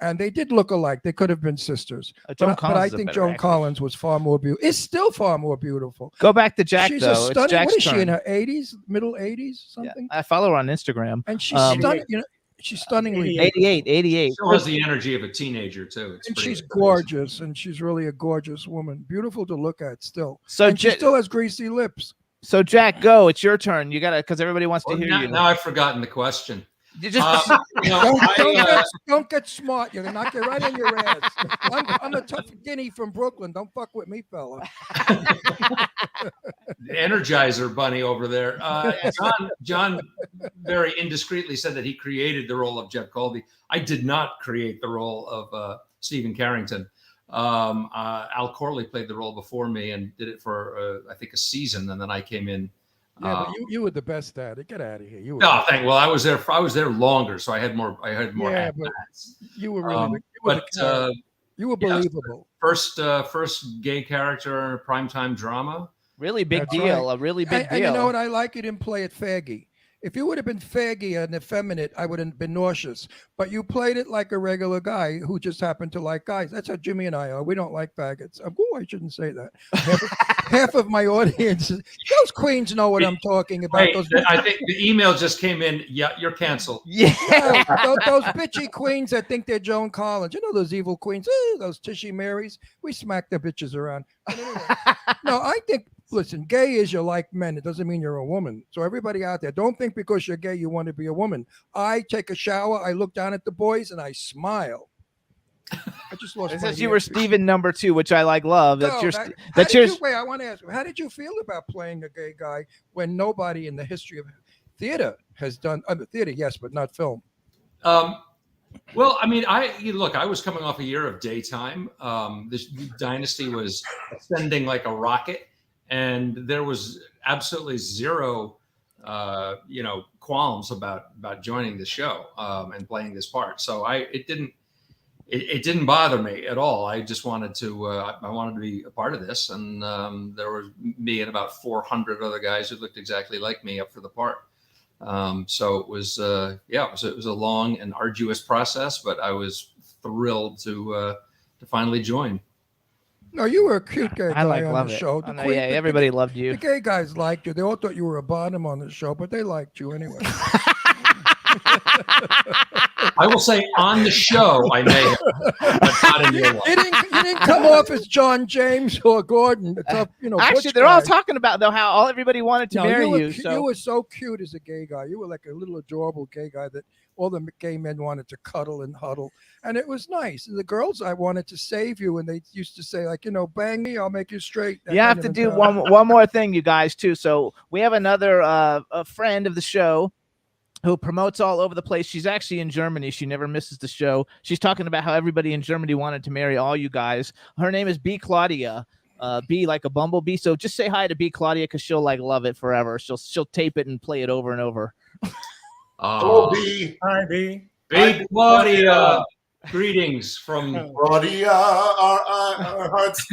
And they did look alike. They could have been sisters. Joan But Collins I is a think better Joan actress. Collins was far more beautiful. Is still far more beautiful. Go back to Jack, She's though. a It's stunning. Jack's What is she in turn. her 80s, middle 80s, Yeah, something? I follow her on Instagram. And she's Um, stunning. You know, she's stunningly 88. Still has the energy of a teenager too. It's and pretty she's amazing. gorgeous, and she's really a gorgeous woman, beautiful to look at still. So, And she Ja- still has greasy lips. so Jack, go. It's your turn. You gotta, because everybody wants to Well, hear now, you. now I've forgotten the question. You just You know, Don't get smart. You're gonna knock you right in your ass. I'm a tough guinea from Brooklyn. Don't fuck with me, fella. Energizer Bunny over there. John very indiscreetly said that he created the role of Jeff Colby. I did not create the role of Stephen Carrington. Al Corley played the role before me and did it for I think a season, and then I came in. Yeah, but you were the best at it. Get out of here. You were. No, well, I was there longer, so I had more. Yeah, at but bats. you were really. Um, you were, but the character. You were yeah, believable. first gay character in a primetime drama. really big That's deal. right. A really big And deal. you know what? I like you didn't play it faggy. If you would have been faggy and effeminate, I would have been nauseous. But you played it like a regular guy who just happened to like guys. That's how Jimmy and I are. We don't like faggots. Oh, I shouldn't say that. Half of my audience, those queens know what I'm talking about. Wait, Those, I think the email just came in. Yeah, you're canceled. yeah. those bitchy queens that think they're Joan Collins. You know those evil queens, those Tishy Marys. We smack the bitches around. But anyway, no, I think, listen, gay is you like men. It doesn't mean you're a woman. So everybody out there, don't think because you're gay you want to be a woman. I take a shower, I look down at the boys, and I smile. I just lost. It my says you were answer. Steven number 2, which I love. That's No, your. how That's did your. you- wait, I want to ask. How did you feel about playing a gay guy when nobody in the history of theater has done? Theater, yes, but not film. Well, I mean, look. I was coming off a year of daytime. This dynasty was ascending like a rocket, and there was absolutely zero, qualms about joining the show and playing this part. So it didn't bother me at all. I just wanted to. I wanted to be a part of this, and there was me and about 400 other guys who looked exactly like me up for the part. So it was, it was a long and arduous process, but I was thrilled to finally join. No, you were a cute gay guy on love the it. show. I know, yeah, everybody loved you. The gay guys liked you. They all thought you were a bottom on the show, but they liked you anyway. I will say on the show, I may have, but not in real life. You didn't come off as John James or Gordon. The tough, Actually, butch they're all guy. talking about though how everybody wanted to No, marry you. you were so cute as a gay guy. You were like a little adorable gay guy that all the gay men wanted to cuddle and huddle, and it was nice. And the girls, I wanted to save you, and they used to say like, bang me, I'll make you straight. That You have kind to of do a- one more thing, you guys, too. So we have another a friend of the show who promotes all over the place. She's actually in Germany. She never misses the show. She's talking about how everybody in Germany wanted to marry all you guys. Her name is B. Claudia. B like a bumblebee. So just say hi to B. Claudia because she'll like love it forever. She'll tape it and play it over and over. Oh, B. Hi, B. Big Claudia, greetings from Claudia, our hearts.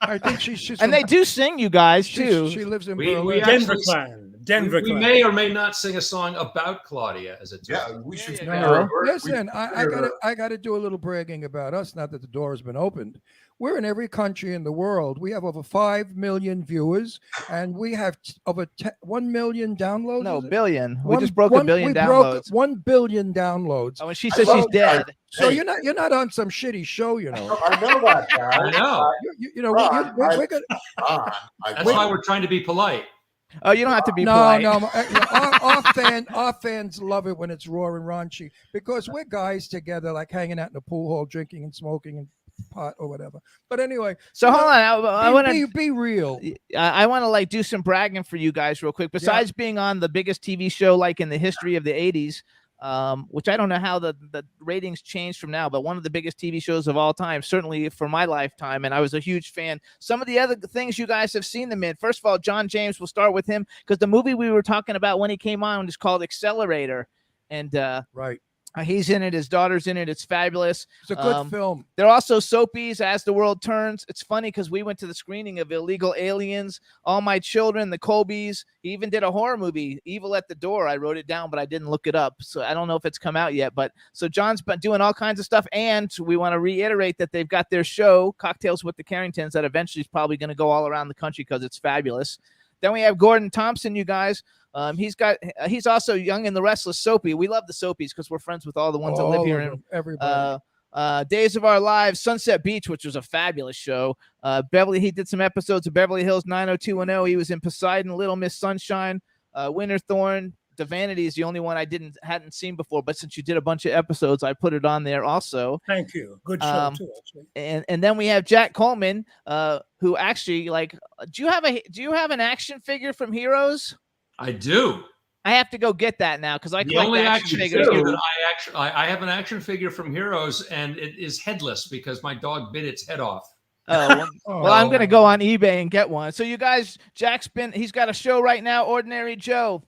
I think she's And they do sing, you guys, too. She lives in We Berlin. actually- Denver Clan. Denver we Clan. may or may not sing a song about Claudia as a Yeah, turn. we should. you send go. her a verse. Listen, I gotta do a little bragging about us. Not that the door has been opened. We're in every country in the world. We have over 5 million viewers, and we have over 1 million downloads. No, is it? billion. We One- just broke a one- billion we downloads. 1 billion downloads. Oh, and she I says love she's dead. that. So Hey. you're not on some shitty show, you know. I know that, guy. I know. We're gonna. Ron, That's why we're trying to be polite. Oh, you don't have to be No, polite. no, our fans love it when it's raw and raunchy because we're guys together, like hanging out in the pool hall, drinking and smoking and pot or whatever. But anyway, So hold on. I want to. be real. I want to like do some bragging for you guys real quick. Besides being on the biggest TV show like in the history of the 80s, which I don't know how the ratings changed from now, but one of the biggest TV shows of all time, certainly for my lifetime, and I was a huge fan. Some of the other things you guys have seen them in. First of all, John James, we'll start with him because the movie we were talking about when he came on is called Accelerator, and Right. he's in it. His daughter's in it. It's fabulous. It's a good film. They're also soapies, As the World Turns. It's funny because we went to the screening of Illegal Aliens, All My Children, The Colbys. He even did a horror movie, Evil at the Door. I wrote it down, but I didn't look it up. So I don't know if it's come out yet. But so John's been doing all kinds of stuff. And we want to reiterate that they've got their show, Cocktails with the Carringtons, that eventually is probably going to go all around the country because it's fabulous. Then we have Gordon Thompson, you guys. He's also Young and the Restless Soapy. We love the Soapies because we're friends with all the ones that live All here of in them, everybody. Days of Our Lives, Sunset Beach, which was a fabulous show. He did some episodes of Beverly Hills 90210. He was in Poseidon, Little Miss Sunshine, Winterthorn. The Vanity is the only one I hadn't seen before, but since you did a bunch of episodes, I put it on there also. Thank you. Good show too, actually. And then we have Jack Coleman, who actually do you have an action figure from Heroes? I do. I have to go get that now because I The collect only action action figures. figure that I have an action figure from Heroes, and it is headless because my dog bit its head off. Oh, well, I'm gonna go on eBay and get one. So you guys, he's got a show right now, Ordinary Joe,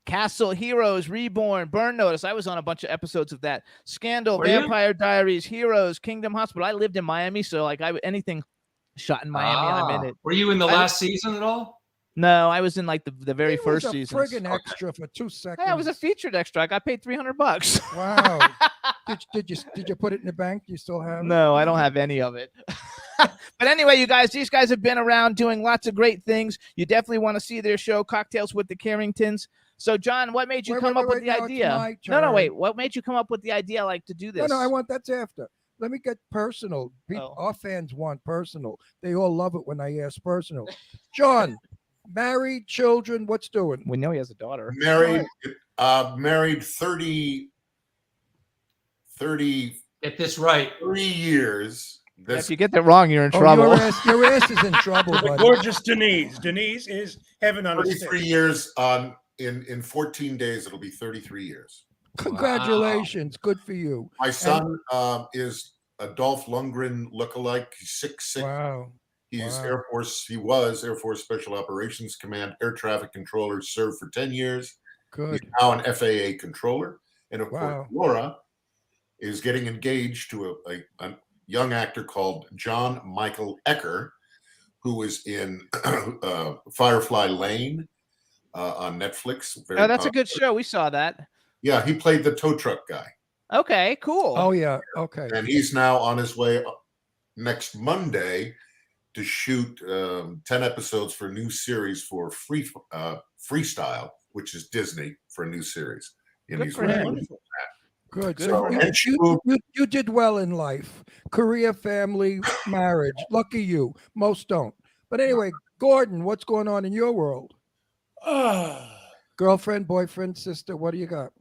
Castle, Heroes, Reborn, Burn Notice. I was on a bunch of episodes of that. Scandal, Were you? Vampire Diaries, Heroes, Kingdom Hospital. I lived in Miami, so anything shot in Miami, I'm in it. Were you in the last season at all? No, I was in like the very He was first a season. friggin' extra for 2 seconds. Hey, I was a featured extra. I got paid $300. Wow. did you put it in the bank? You still have it? No, I don't have any of it. But anyway, you guys, these guys have been around doing lots of great things. You definitely want to see their show, Cocktails with the Carringtons. So, John, what made you Wait, come wait, up wait, with the now it's idea? my No, turn. wait. What made you come up with the idea to do this? No, that's after. Let me get personal. Oh. Our fans want personal. They all love it when I ask personal. John, married, children, what's doing? We know he has a daughter. Married 30 Get this right. 3 years. If you get that wrong, you're in Oh, trouble. your ass is in trouble, The buddy. gorgeous Denise. Denise is heaven on a 33 stick. years on in 14 days. It'll be 33 years. Congratulations. Good for you. My son is a Dolph Lundgren lookalike. He's 6'6". Wow. He's Wow. He was Air Force Special Operations Command air traffic controller, served for 10 years. Good. He's now an FAA controller. And of Wow. course, Laura is getting engaged to a young actor called John Michael Ecker, who is in Firefly Lane on Netflix. Very Oh, that's a popular. good show. We saw that. Yeah, he played the tow truck guy. Okay, cool. Oh, yeah. Okay. And he's now on his way next Monday to shoot 10 episodes for a new series for Freestyle, which is Disney, for a new series. And Good he's for really him. good. Good. Good So for you did well in life. Career, family, marriage. Lucky you. Most don't. But anyway, Gordon, what's going on in your world? Girlfriend, boyfriend, sister, what do you got?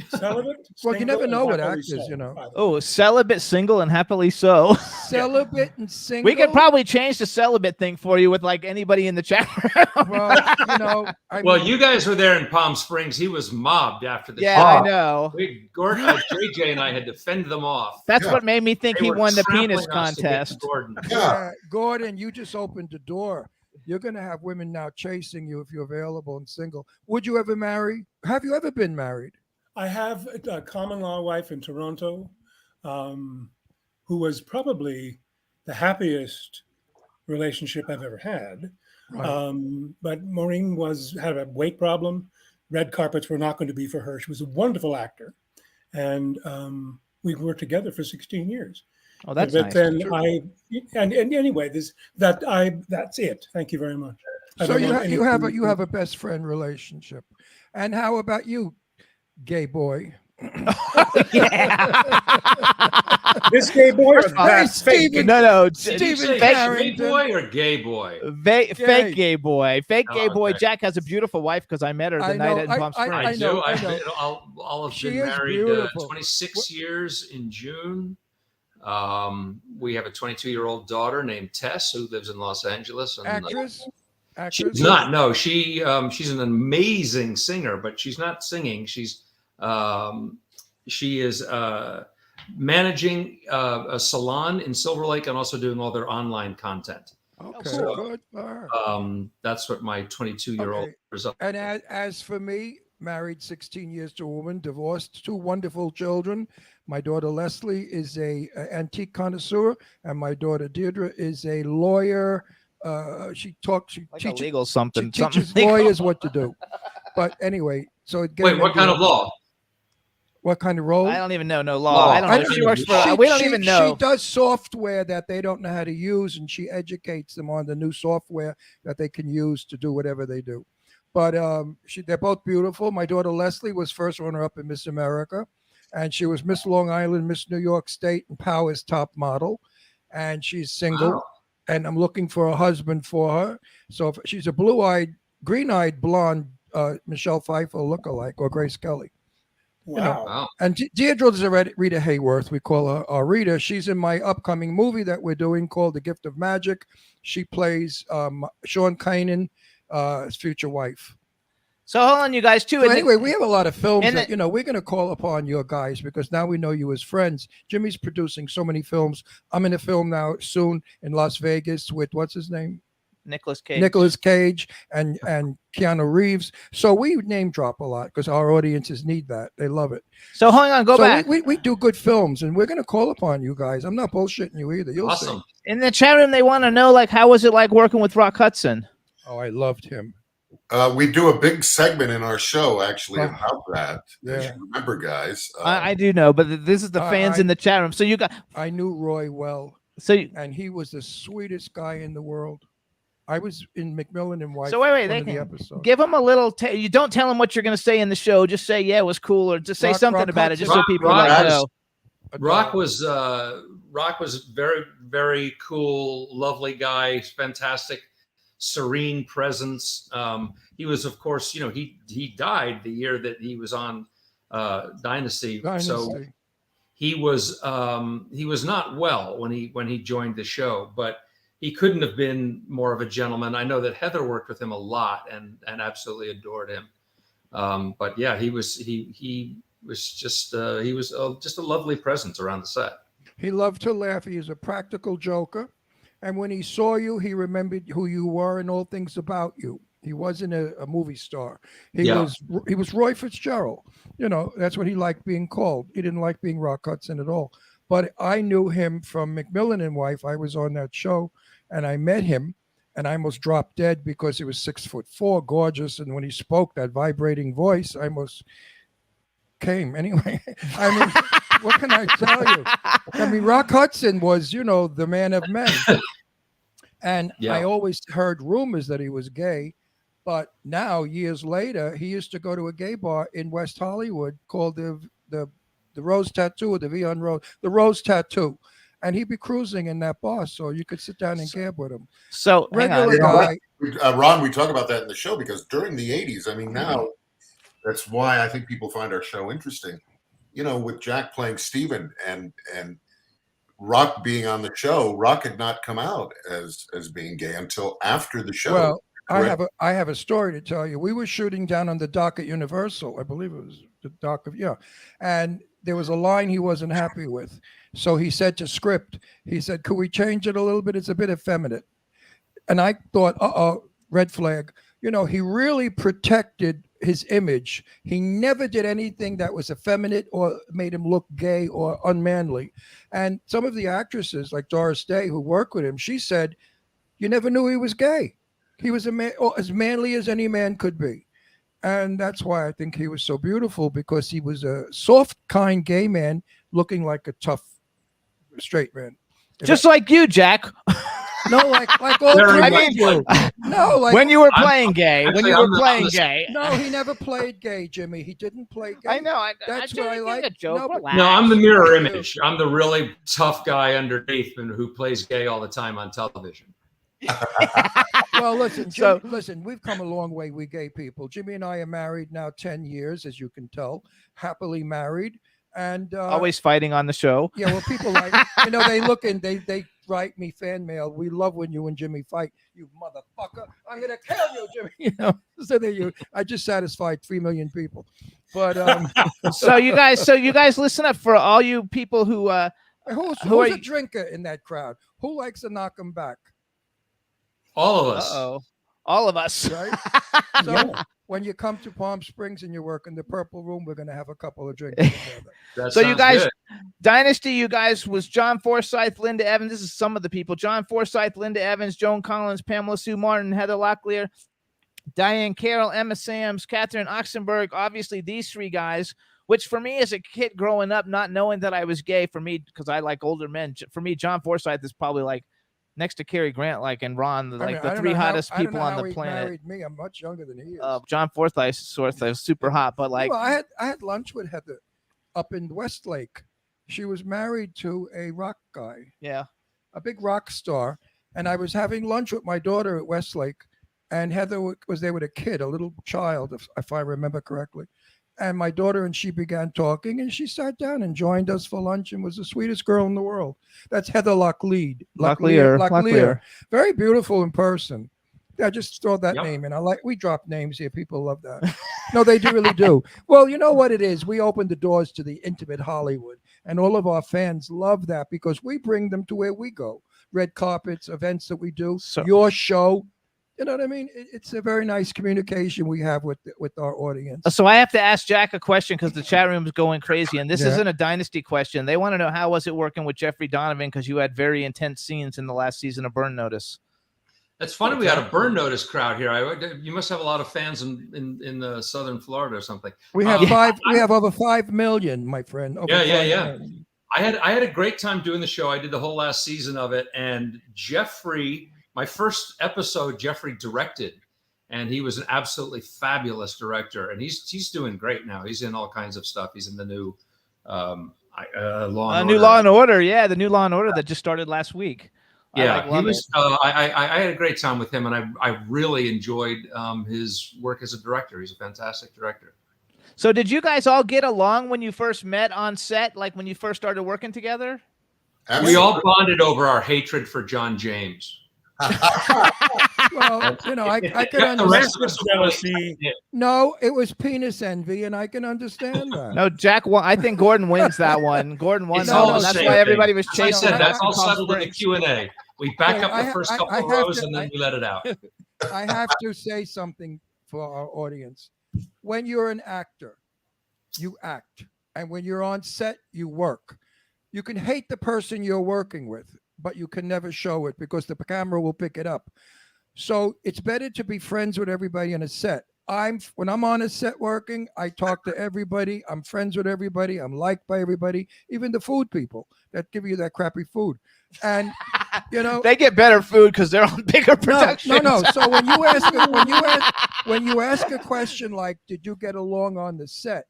Celibate? Well, you single, never and know with happily actors, so, you know. by the way. Oh, celibate, single, and happily so. Celibate and single. We could probably change the celibate thing for you with like anybody in the chat room. Well, you know, Well, you guys were there in Palm Springs. He was mobbed after the Yeah, show. I know. Gordon, JJ and I had to fend them off. That's Yeah. what made me think They he were won the trampling penis us to get to contest. Gordon. Yeah. Gordon, you just opened the door. You're going to have women now chasing you if you're available and single. Would you ever marry? Have you ever been married? I have a common law wife in Toronto, who was probably the happiest relationship I've ever had. Right. But Maureen had a weight problem. Red carpets were not going to be for her. She was a wonderful actor, and we worked together for 16 years. Oh, that's but nice. then and anyway, that's it. Thank you very much. I So don't you, know you have anything- you have a best friend relationship. And how about you, gay boy? this gay boy or Hey, that fake Steven. No, Did you Stephen say fake- gay boy or gay boy? fake gay boy. Fake Oh, gay boy. okay. Jack has a beautiful wife because I met her the I night know, in Palm I Springs. I do. know, I I've know. been, I'll have She been is married beautiful. 26 years in June. We have a 22-year-old daughter named Tess who lives in Los Angeles. And, Actress? she's Actress? not. No, she's an amazing singer, but she's not singing. She is managing a salon in Silver Lake and also doing all their online content. Okay, cool. good. All right. That's what my 22-year-old Okay. result. And as for me, married 16 years to a woman, divorced, 2 wonderful children. My daughter Leslie is a antique connoisseur, and my daughter Deirdre is a lawyer. She Like a teaches, legal something. she teaches something. lawyers what to do. But anyway, so it Wait, what kind of law? What kind of role? I don't even know. No law. Law. I don't know. if She works for. We don't even know. She does software that they don't know how to use, and she educates them on the new software that they can use to do whatever they do. But they're both beautiful. My daughter Leslie was first runner-up in Miss America, and she was Miss Long Island, Miss New York State, and Power's top model. And she's single, Wow. and I'm looking for a husband for her. So if she's a blue-eyed, green-eyed blonde Michelle Pfeiffer lookalike or Grace Kelly. Wow. Wow. And Deirdre is a Rita Hayworth. We call her our Rita. She's in my upcoming movie that we're doing called The Gift of Magic. She plays Sean Kanan, his future wife. So hold on, you guys. Too. So anyway, we have a lot of films and that, we're going to call upon your guys because now we know you as friends. Jimmy's producing so many films. I'm in a film now soon in Las Vegas with, what's his name? Nicolas Cage. Nicolas Cage and Keanu Reeves. So we name drop a lot because our audiences need that. They love it. So hang on. Go So back. we do good films, and we're going to call upon you guys. I'm not bullshitting you either. You'll see. Awesome. In the chat room, they want to know how was it like working with Rock Hudson? Oh, I loved him. We do a big segment in our show actually Oh, about that. As yeah. you remember, guys. I do know, but this is the fans in the chat room. So you got. I knew Roy well, So and he was the sweetest guy in the world. I was in Macmillan and White. So wait, one they of the can episodes. give them a little. You don't tell them what you're going to say in the show. Just say, "Yeah, it was cool," or just say Rock something about it, just so Hudson. people Rock know. Rock was very, very cool, lovely guy, fantastic, serene presence. He was, of course, he died the year that he was on Dynasty. So he was not well when he joined the show, but he couldn't have been more of a gentleman. I know that Heather worked with him a lot and absolutely adored him. But yeah, he was just a lovely presence around the set. He loved to laugh. He was a practical joker. And when he saw you, he remembered who you were and all things about you. He wasn't a movie star. He was Roy Fitzgerald. You know, that's what he liked being called. He didn't like being Rock Hudson at all. But I knew him from McMillan and Wife. I was on that show, and I met him, and I almost dropped dead because he was 6'4", gorgeous. And when he spoke, that vibrating voice, I almost came. Anyway, I mean, what can I tell you? I mean, Rock Hudson was, you know, the man of men. And I always heard rumors that he was gay. But now, years later, he used to go to a gay bar in West Hollywood called the Rose Tattoo, or the Vion Rose, the Rose Tattoo. And he'd be cruising in that bar, so you could sit down and gab with him. So, regular guy. Ron, we talk about that in the show because during the 80s, I mean, now that's why I think people find our show interesting. You know, with Jack playing Steven and Rock being on the show, Rock had not come out as being gay until after the show. Well, I have a story to tell you. We were shooting down on the dock at Universal. I believe it was the dock of, and there was a line he wasn't happy with. So he said to script, he said, could we change it a little bit? It's a bit effeminate. And I thought, red flag. You know, he really protected his image. He never did anything that was effeminate or made him look gay or unmanly. And some of the actresses, like Doris Day, who worked with him, she said, you never knew he was gay. He was a man, as manly as any man could be. And that's why I think he was so beautiful, because he was a soft, kind gay man looking like a tough straight man. Just like you, Jack. No, like all three of you. No, like when you were playing gay. When you were playing gay. No, he never played gay, Jimmy. He didn't play gay. I know. That's what I like. No, I'm the mirror image. I'm the really tough guy underneath and who plays gay all the time on television. Well, listen, Jimmy, listen, we've come a long way, we gay people. Jimmy and I are married now 10 years, as you can tell, happily married. And always fighting on the show. Yeah, well, people like, you know, they look and they write me fan mail. We love when you and Jimmy fight. You motherfucker. I'm going to kill you, Jimmy. You know, so there you, I just satisfied 3 million people. But so you guys listen up for all you people who who's a drinker in that crowd? Who likes to knock them back? All of us. Uh-oh. All of us. Right? So when you come to Palm Springs and you work in the Purple Room, we're going to have a couple of drinks together. So you guys, good. Dynasty, you guys was John Forsythe, Linda Evans. This is some of the people. John Forsythe, Linda Evans, Joan Collins, Pamela Sue Martin, Heather Locklear, Diane Carroll, Emma Sams, Catherine Oxenberg. Obviously, these three guys, which for me as a kid growing up, not knowing that I was gay, for me, because I like older men, for me, John Forsythe is probably like, next to Cary Grant, like, and Ron, like the three hottest people on the planet. Married me. I'm much younger than he is. John Forsythe is super hot, but like, well, I had lunch with Heather up in Westlake. She was married to a rock guy. Yeah, a big rock star. And I was having lunch with my daughter at Westlake, and Heather was there with a kid, a little child, if I remember correctly. And my daughter and she began talking, and she sat down and joined us for lunch and was the sweetest girl in the world. That's Heather Locklear. Very beautiful in person. I just throw that name in. We drop names here. People love that. No, they really do. Well, you know what it is? We open the doors to the intimate Hollywood, and all of our fans love that because we bring them to where we go. Red carpets, events that we do, your show. You know what I mean? It's a very nice communication we have with our audience. So I have to ask Jack a question because the chat room is going crazy, and this isn't a Dynasty question. They want to know, how was it working with Jeffrey Donovan, because you had very intense scenes in the last season of Burn Notice. It's funny we had a Burn Notice crowd here. You must have a lot of fans in the southern Florida or something. We have we have over 5 million, my friend. Yeah. I had a great time doing the show. I did the whole last season of it, and Jeffrey. My first episode, Jeffrey directed, and he was an absolutely fabulous director. And he's doing great now. He's in all kinds of stuff. He's in the new Law and Order. Yeah, the new Law and Order that just started last week. Yeah, he was. I had a great time with him, and I really enjoyed his work as a director. He's a fantastic director. So did you guys all get along when you first met on set, like when you first started working together? We all bonded over our hatred for John James. Well, you know, I could The rest understand. of us were Jealousy. No, it was penis envy, and I can understand that. No, Jack won. I think Gordon wins that one. Gordon won It's that all one. the That's same why thing. everybody was As I chasing. said, that's all Palm settled in the Springs. Q&A. We back Wait, up the first couple of rows and then we let it out. I have to say something for our audience. When you're an actor, you act. And when you're on set, you work. You can hate the person you're working with, but you can never show it because the camera will pick it up. So it's better to be friends with everybody on a set. When I'm on a set working, I talk to everybody. I'm friends with everybody. I'm liked by everybody, even the food people that give you that crappy food. And you know, They get better food because they're on bigger productions. no. So when you ask a question like, "Did you get along on the set?"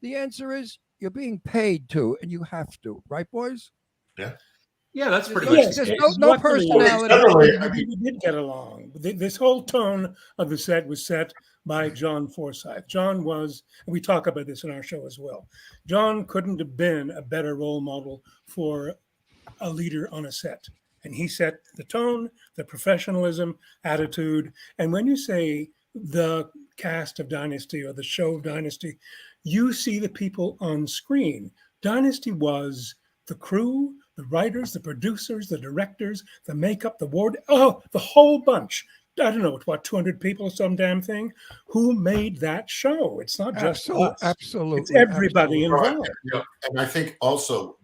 The answer is you're being paid to, and you have to, right, boys? Yeah, that's pretty There's much no- the case. there's no Luckily, personality. Generally, I mean, we did get along. This whole tone of the set was set by John Forsythe. John was, and we talk about this in our show as well. John couldn't have been a better role model for a leader on a set. And he set the tone, the professionalism, attitude. And when you say the cast of Dynasty or the show of Dynasty, you see the people on screen. Dynasty was the crew, the writers, the producers, the directors, the makeup, the ward, the whole bunch. I don't know, what, 200 people or some damn thing who made that show. It's not just us. Absolutely. It's everybody absolutely. involved. Yeah, and I think also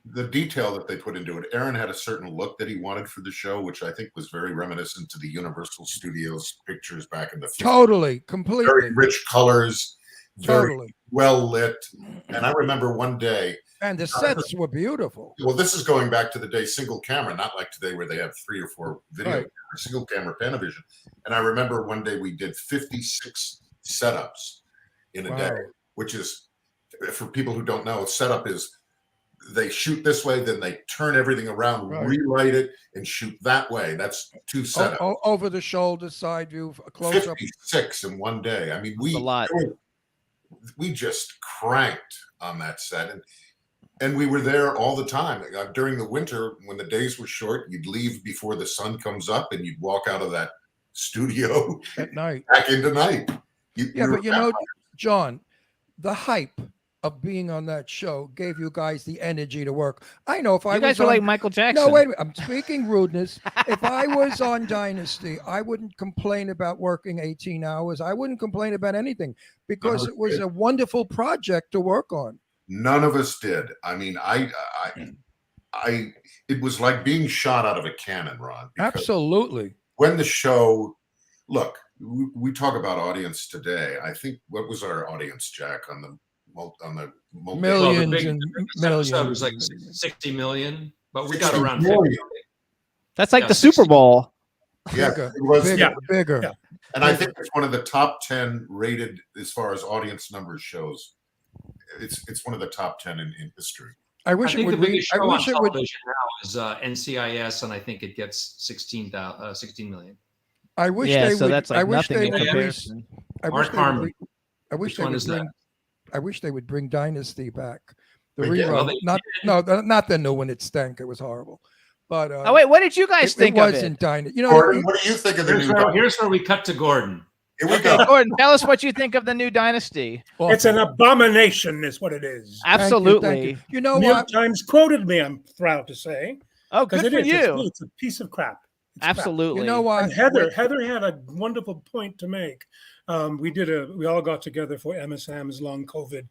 the detail that they put into it. Aaron had a certain look that he wanted for the show, which I think was very reminiscent to the Universal Studios pictures back in the 50s. Totally, completely. Very rich colors, very Totally. well lit. And I remember one day, And the sets were beautiful. well, this is going back to the day single camera, not like today where they have 3 or 4 video Right. cameras, single camera Panavision. And I remember one day we did 56 setups in a day, Wow. which is, for people who don't know, setup is they shoot this way, then they turn everything around, Right. rewrite it, and shoot that way. That's 2 setups. Over the shoulder, side view, a close up. 56 in one day. I mean, a lot. we just cranked on that set, and we were there all the time. During the winter, when the days were short, you'd leave before the sun comes up, and you'd walk out of that studio At night. back into night. Yeah, but you know, John, the hype of being on that show gave you guys the energy to work. I know if I You guys was are on, like Michael Jackson. no, wait a minute. I'm speaking rudeness. If I was on Dynasty, I wouldn't complain about working 18 hours. I wouldn't complain about anything because it was a wonderful project to work on. None of us did. I mean, it was like being shot out of a cannon, Ron. because Absolutely. When the show, look, we talk about audience today. I think, what was our audience, Jack, on the Millions big and episode millions. was like 60 million, but we got 60 around 50. million. That's like Yeah, the Super 60. Bowl. Yeah, Bigger, it was. bigger, bigger. Yeah. And I think it's one of the top 10 rated as far as audience numbers shows. It's one of the top 10 in history. I I wish it think the would be. biggest I show on wish it would. television now is NCIS, and I think it gets 16 million. I wish Yeah, they so would. that's I like wish nothing they in would. comparison. I wish Mark they would Harmon. bring- I wish Which they one would is bring. that? I wish they would bring Dynasty back. The They did. rerun, Well, they not the new one. It stank. It was horrible. But Oh wait, what did you guys it think of wasn't it? Dynasty. You know, Gordon, what do you think of the new? Here's where we cut to Gordon. Here we Okay, go. Gordon, tell us what you think of the new Dynasty. It's an abomination, is what it is. Absolutely. You know New York what? Times quoted me, I'm proud to say. Oh, Because good it for is. you. It's a piece of crap. It's crap. Absolutely. You know what? And Heather had a wonderful point to make. We all got together for MSM's long COVID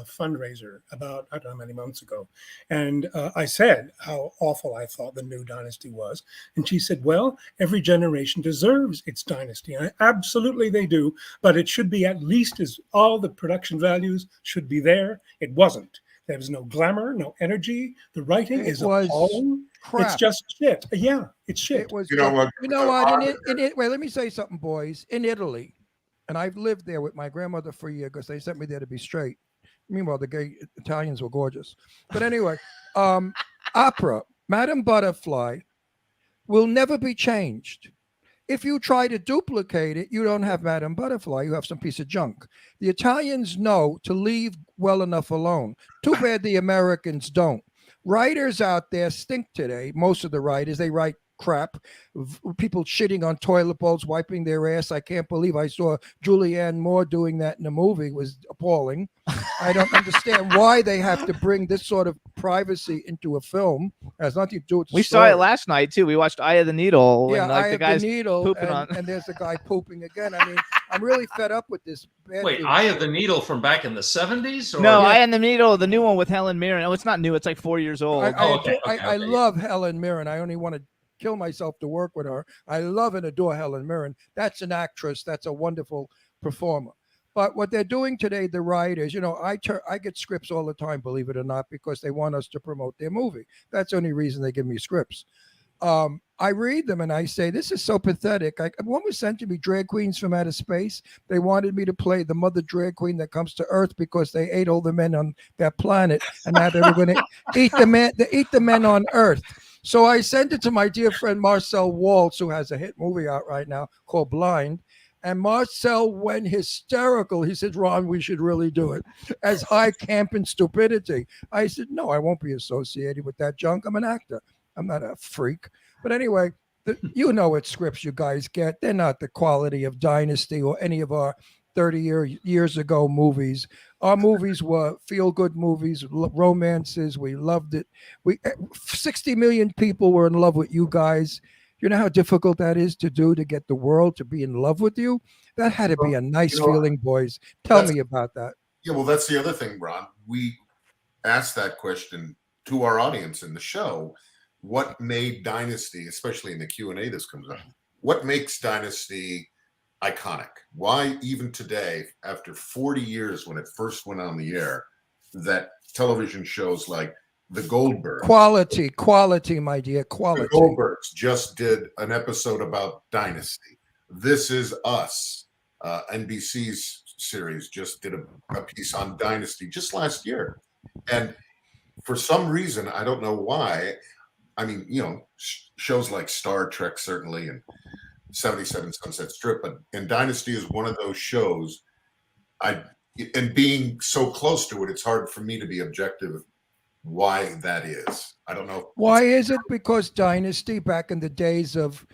fundraiser about, I don't know how many months ago. And I said how awful I thought the new Dynasty was. And she said, well, every generation deserves its Dynasty. And absolutely they do, but it should be at least as all the production values should be there. It wasn't. There was no glamour, no energy. The writing It is was appalling. crap. It's just shit. Yeah, it's shit. It was. You know what? You know what? Wait, let me say something, boys. In Italy, and I've lived there with my grandmother for a year because they sent me there to be straight. Meanwhile, the gay Italians were gorgeous. But anyway, opera, Madame Butterfly will never be changed. If you try to duplicate it, you don't have Madame Butterfly. You have some piece of junk. The Italians know to leave well enough alone. Too bad the Americans don't. Writers out there stink today. Most of the writers, they write crap. People shitting on toilet bowls, wiping their ass. I can't believe I saw Julianne Moore doing that in a movie. It was appalling. I don't understand why they have to bring this sort of privacy into a film. It has nothing to do with the We story. saw it last night too. We watched Eye of the Needle. Yeah, and like I the have guys the needle, pooping and, on. and there's a guy pooping again. I mean, I'm really fed up with this. bad Wait, news. Eye of the Needle from back in the 70s? Or? No, Eye in the Needle, the new one with Helen Mirren. Oh, it's not new. It's like 4 years old. I love Helen Mirren. I only want to kill myself to work with her. I love and adore Helen Mirren. That's an actress. That's a wonderful performer. But what they're doing today, the writers, I get scripts all the time, believe it or not, because they want us to promote their movie. That's the only reason they give me scripts. I read them and I say, this is so pathetic. One was sent to me, drag queens from outer space. They wanted me to play the mother drag queen that comes to Earth because they ate all the men on that planet, and now they were going to eat the men on Earth. So I sent it to my dear friend Marcel Waltz, who has a hit movie out right now called Blind. And Marcel went hysterical. He said, Ron, we should really do it. As high camp and stupidity. I said, no, I won't be associated with that junk. I'm an actor. I'm not a freak. But anyway, you know what scripts you guys get. They're not the quality of Dynasty or any of our 30 years ago movies. Our movies were feel-good movies, romances. We loved it. 60 million people were in love with you guys. You know how difficult that is to do, to get the world to be in love with you? That had to be a nice feeling, boys. Tell me about that. Yeah, well, that's the other thing, Ron. We asked that question to our audience in the show. What made Dynasty, especially in the Q&A this comes up, what makes Dynasty iconic? Why even today, after 40 years when it first went on the air, that television shows like The Goldbergs. Quality, my dear, quality. The Goldbergs just did an episode about Dynasty. This Is Us, NBC's series, just did a piece on Dynasty just last year. And for some reason, I don't know why, I mean, shows like Star Trek, certainly, and 77 Sunset Strip, and Dynasty is one of those shows. And being so close to it, it's hard for me to be objective why that is. I don't know. Why is it? Because Dynasty, back in the days of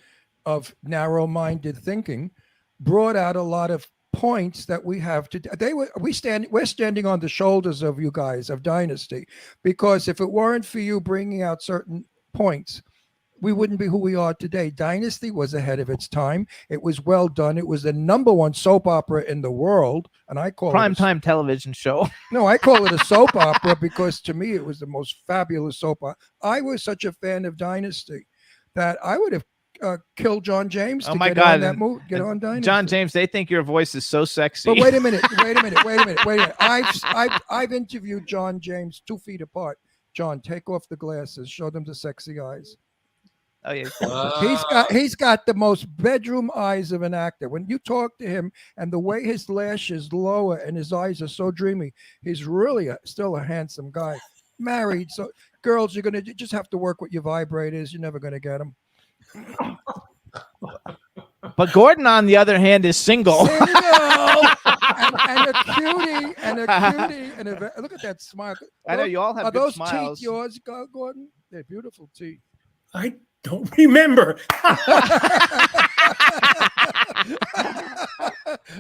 narrow-minded thinking, brought out a lot of points that we have today. We're standing on the shoulders of you guys of Dynasty, because if it weren't for you bringing out certain points, we wouldn't be who we are today. Dynasty was ahead of its time. It was well done. It was the #1 soap opera in the world, and I call Primetime television show. No, I call it a soap opera because to me it was the most fabulous soap opera. I was such a fan of Dynasty that I would have killed John James to get on that movie, get on Dynasty. John James, they think your voice is so sexy. But wait a minute. I've interviewed John James 2 feet apart. John, take off the glasses. Show them the sexy eyes. Oh yeah. He's got the most bedroom eyes of an actor. When you talk to him and the way his lash is lower and his eyes are so dreamy, he's really still a handsome guy. Married, so girls, you're gonna just have to work with your vibrators. You're never gonna get them. But Gordon, on the other hand, is single. and a cutie, look at that smile. I know you all have Are good those smiles. teeth yours, Gordon? They're beautiful teeth. I don't remember.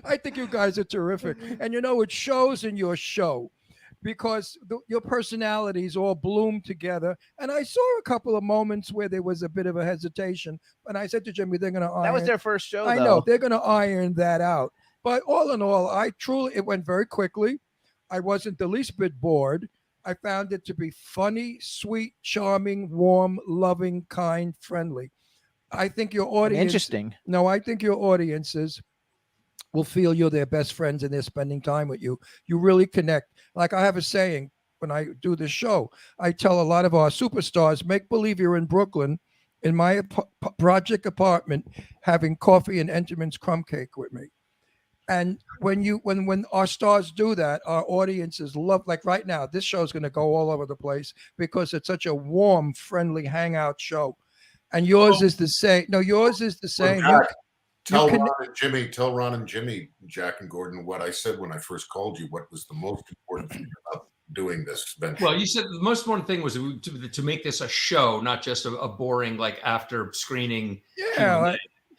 I think you guys are terrific. And it shows in your show because your personalities all bloom together. And I saw a couple of moments where there was a bit of a hesitation. And I said to Jimmy, they're going to iron. That was their first show, I know. They're going to iron that out. But all in all, it went very quickly. I wasn't the least bit bored. I found it to be funny, sweet, charming, warm, loving, kind, friendly. I think your audience... Interesting. No, I think your audiences will feel you're their best friends and they're spending time with you. You really connect. Like I have a saying when I do this show, I tell a lot of our superstars, make believe you're in Brooklyn in my project apartment having coffee and Entenmann's crumb cake with me. And when our stars do that, our audiences love, like right now, this show is going to go all over the place because it's such a warm, friendly hangout show. And yours is the same. No, yours is the same. You- Jack, tell can- Ron and Jimmy, Jack and Gordon, what I said when I first called you. What was the most important thing about doing this venture? Well, you said the most important thing was to make this a show, not just a boring like after screening. Yeah,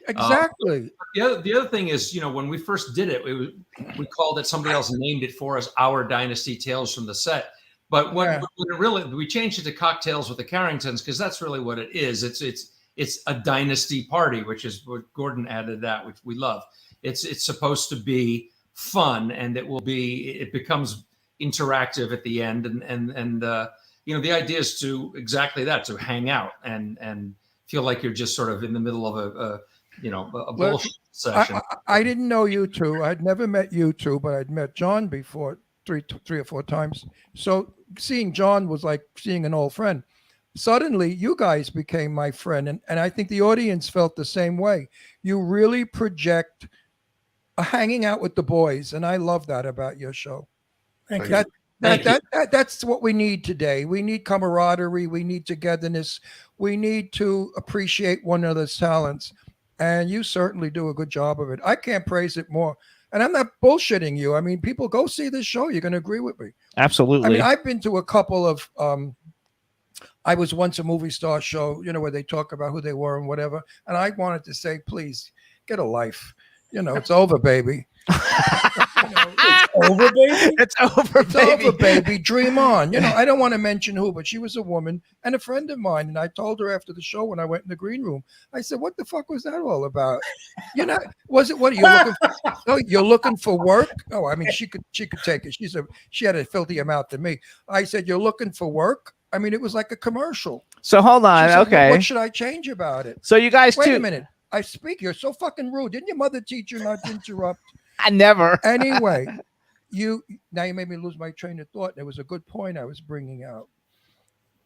exactly. The other thing is, when we first did it, we called it, somebody else named it for us, Our Dynasty Tales from the Set. But what it really, we changed it to Cocktails with the Carringtons, because that's really what it is. It's a dynasty party, which is what Gordon added, that which we love. It's supposed to be fun, and it becomes interactive at the end, and the idea is to exactly that, to hang out and feel like you're just sort of in the middle of a bullshit session. I didn't know you two. I'd never met you two, but I'd met John before three or four times. So seeing John was like seeing an old friend. Suddenly, you guys became my friend, and I think the audience felt the same way. You really project hanging out with the boys, and I love that about your show. Thank you. That's what we need today. We need camaraderie. We need togetherness. We need to appreciate one another's talents. And you certainly do a good job of it. I can't praise it more. And I'm not bullshitting you. I mean, people, go see this show. You're going to agree with me. Absolutely. I mean, I've been to a couple of, I was once a movie star show, where they talk about who they were and whatever. And I wanted to say, please get a life. It's over, baby. It's over, baby. It's over, It's baby. over, baby. Dream on. I don't want to mention who, but she was a woman and a friend of mine. And I told her after the show when I went in the green room, I said, "What the fuck was that all about? Was it what are you looking for? Oh, you're looking for work? Oh, I mean, she could take it. She had a filthier mouth than me. I said, "You're looking for work?" I mean, it was like a commercial. So hold on. She said, Okay. What should I change about it? So you guys Wait too. a minute. I speak. You're so fucking rude. Didn't your mother teach you not to interrupt? I never. Anyway, now you made me lose my train of thought. It was a good point I was bringing out.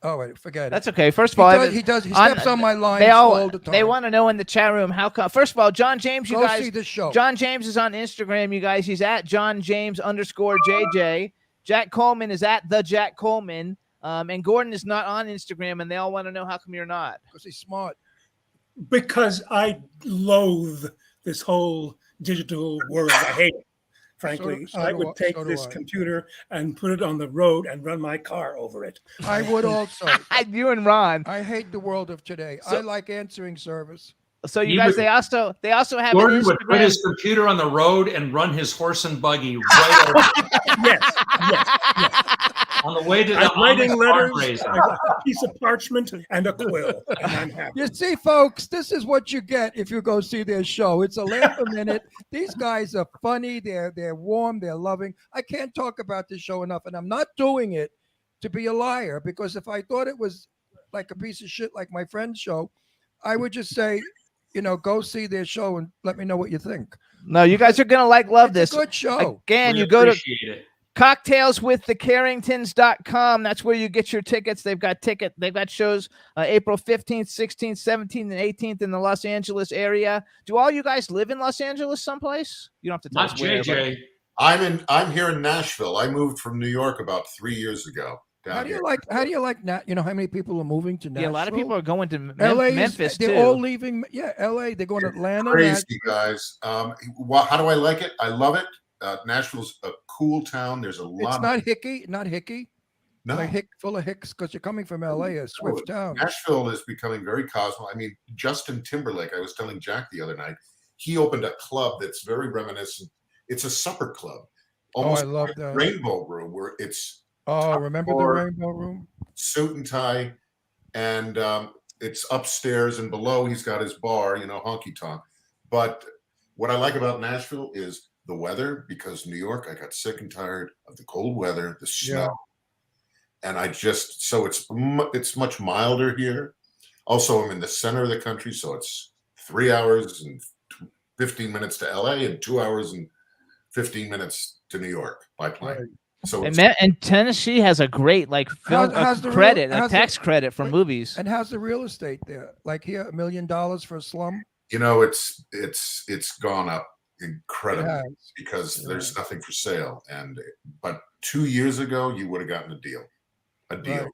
Oh, wait, forget That's it. okay. First of all, He steps on my lines they all the time. They want to know in the chat room how come. First of all, John James, you Go guys see the show. John James is on Instagram, you guys. He's at John James _JJ. Jack Coleman is at the Jack Coleman. And Gordon is not on Instagram, and they all want to know how come you're not. Because he's smart. Because I loathe this whole digital world. I hate it. Frankly, So I do would take so do this I. computer and put it on the road and run my car over it. I would also. You and Ron. I hate the world of today. So- I like answering service. So you You guys, would- they also have an Gordon would put Instagram. his computer on the road and run his horse and buggy right over Yes. on the way to the I'm writing Amish letters. farm raising. I got a piece of parchment and a quill, and I'm happy. You see, folks, this is what you get if you go see their show. It's a laugh a minute. These guys are funny. They're warm. They're loving. I can't talk about this show enough, and I'm not doing it to be a liar, because if I thought it was like a piece of shit like my friend's show, I would just say, go see their show and let me know what you think. No, you guys are gonna love It's this. a good show. Again, We you go to appreciate it. cocktailswiththecarringtons.com. That's where you get your tickets. They've got shows April 15th, 16th, 17th, and 18th in the Los Angeles area. Do all you guys live in Los Angeles someplace? You don't have to tell Not us where, but- JJ. I'm here in Nashville. I moved from New York about 3 years ago. How do you like how many people are moving to Nashville? Yeah, a lot of people are going to LA Memphis they're too. all leaving. Yeah, LA. They're going to Atlanta. Crazy guys. How do I like it? I love it. Nashville's a cool town. There's a lot. It's not hicky. Not hicky. No. Like full of hicks, because you're coming from LA, a swift town. Nashville is becoming very cosmo. I mean, Justin Timberlake, I was telling Jack the other night, he opened a club that's very reminiscent. It's a supper club. Almost I love like that. Rainbow Room, where it's Oh, remember the floor, Rainbow Room? suit and tie, and it's upstairs, and below he's got his bar, honky tonk. But what I like about Nashville is the weather, because New York, I got sick and tired of the cold weather, the snow, and so it's much milder here. Also, I'm in the center of the country, so it's 3 hours and 15 minutes to LA and 2 hours and 15 minutes to New York by plane. Right. So And Tennessee has a great film how's the real- credit, how's the- tax credit for movies. And how's the real estate there? Like here, $1 million for a slum? it's gone up incredibly has. because there's nothing for sale. But 2 years ago, you would have gotten a deal. Right.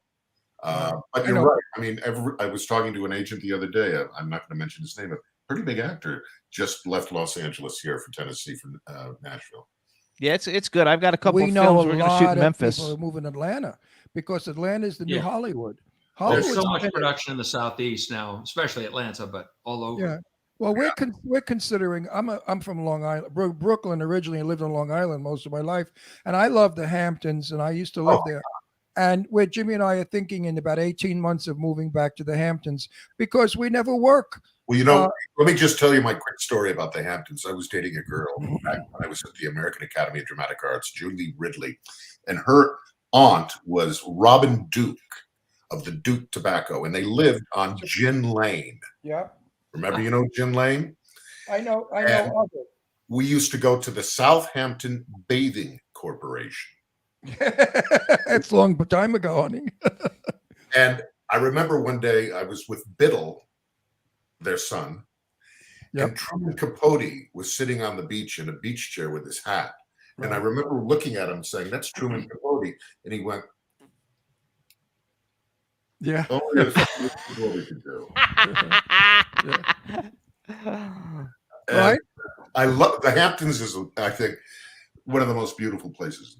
But I you're know. right. I mean, I was talking to an agent the other day. I'm not going to mention his name. A pretty big actor just left Los Angeles here for Tennessee from Nashville. Yeah, it's good. I've got a couple We of know films a we're going to shoot lot in of Memphis. people are moving to Atlanta because Atlanta is the new Yeah. Hollywood. There's Hollywood's so much in it. production in the Southeast now, especially Atlanta, but all over. Yeah. Well, we're considering. I'm from Long Island, Brooklyn originally. I lived on Long Island most of my life, and I love the Hamptons, and I used to live there. And where Jimmy and I are thinking in about 18 months of moving back to the Hamptons because we never work. Well, you know, let me just tell you my quick story about the Hamptons. I was dating a girl back when I was at the American Academy of Dramatic Arts, Julie Ridley, and her aunt was Robin Duke of the Duke Tobacco, and they lived on Gin Lane. Yeah. Remember, you know Gin Lane? I know And of it. we used to go to the Southampton Bathing Corporation. It's a long time ago, honey. And I remember one day I was with Biddle, their son, and Truman Capote was sitting on the beach in a beach chair with his hat. And I remember looking at him saying, "That's Truman Capote." And he went, Yeah. "Only a Capote could do." Right? I love the Hamptons is, I think, one of the most beautiful places.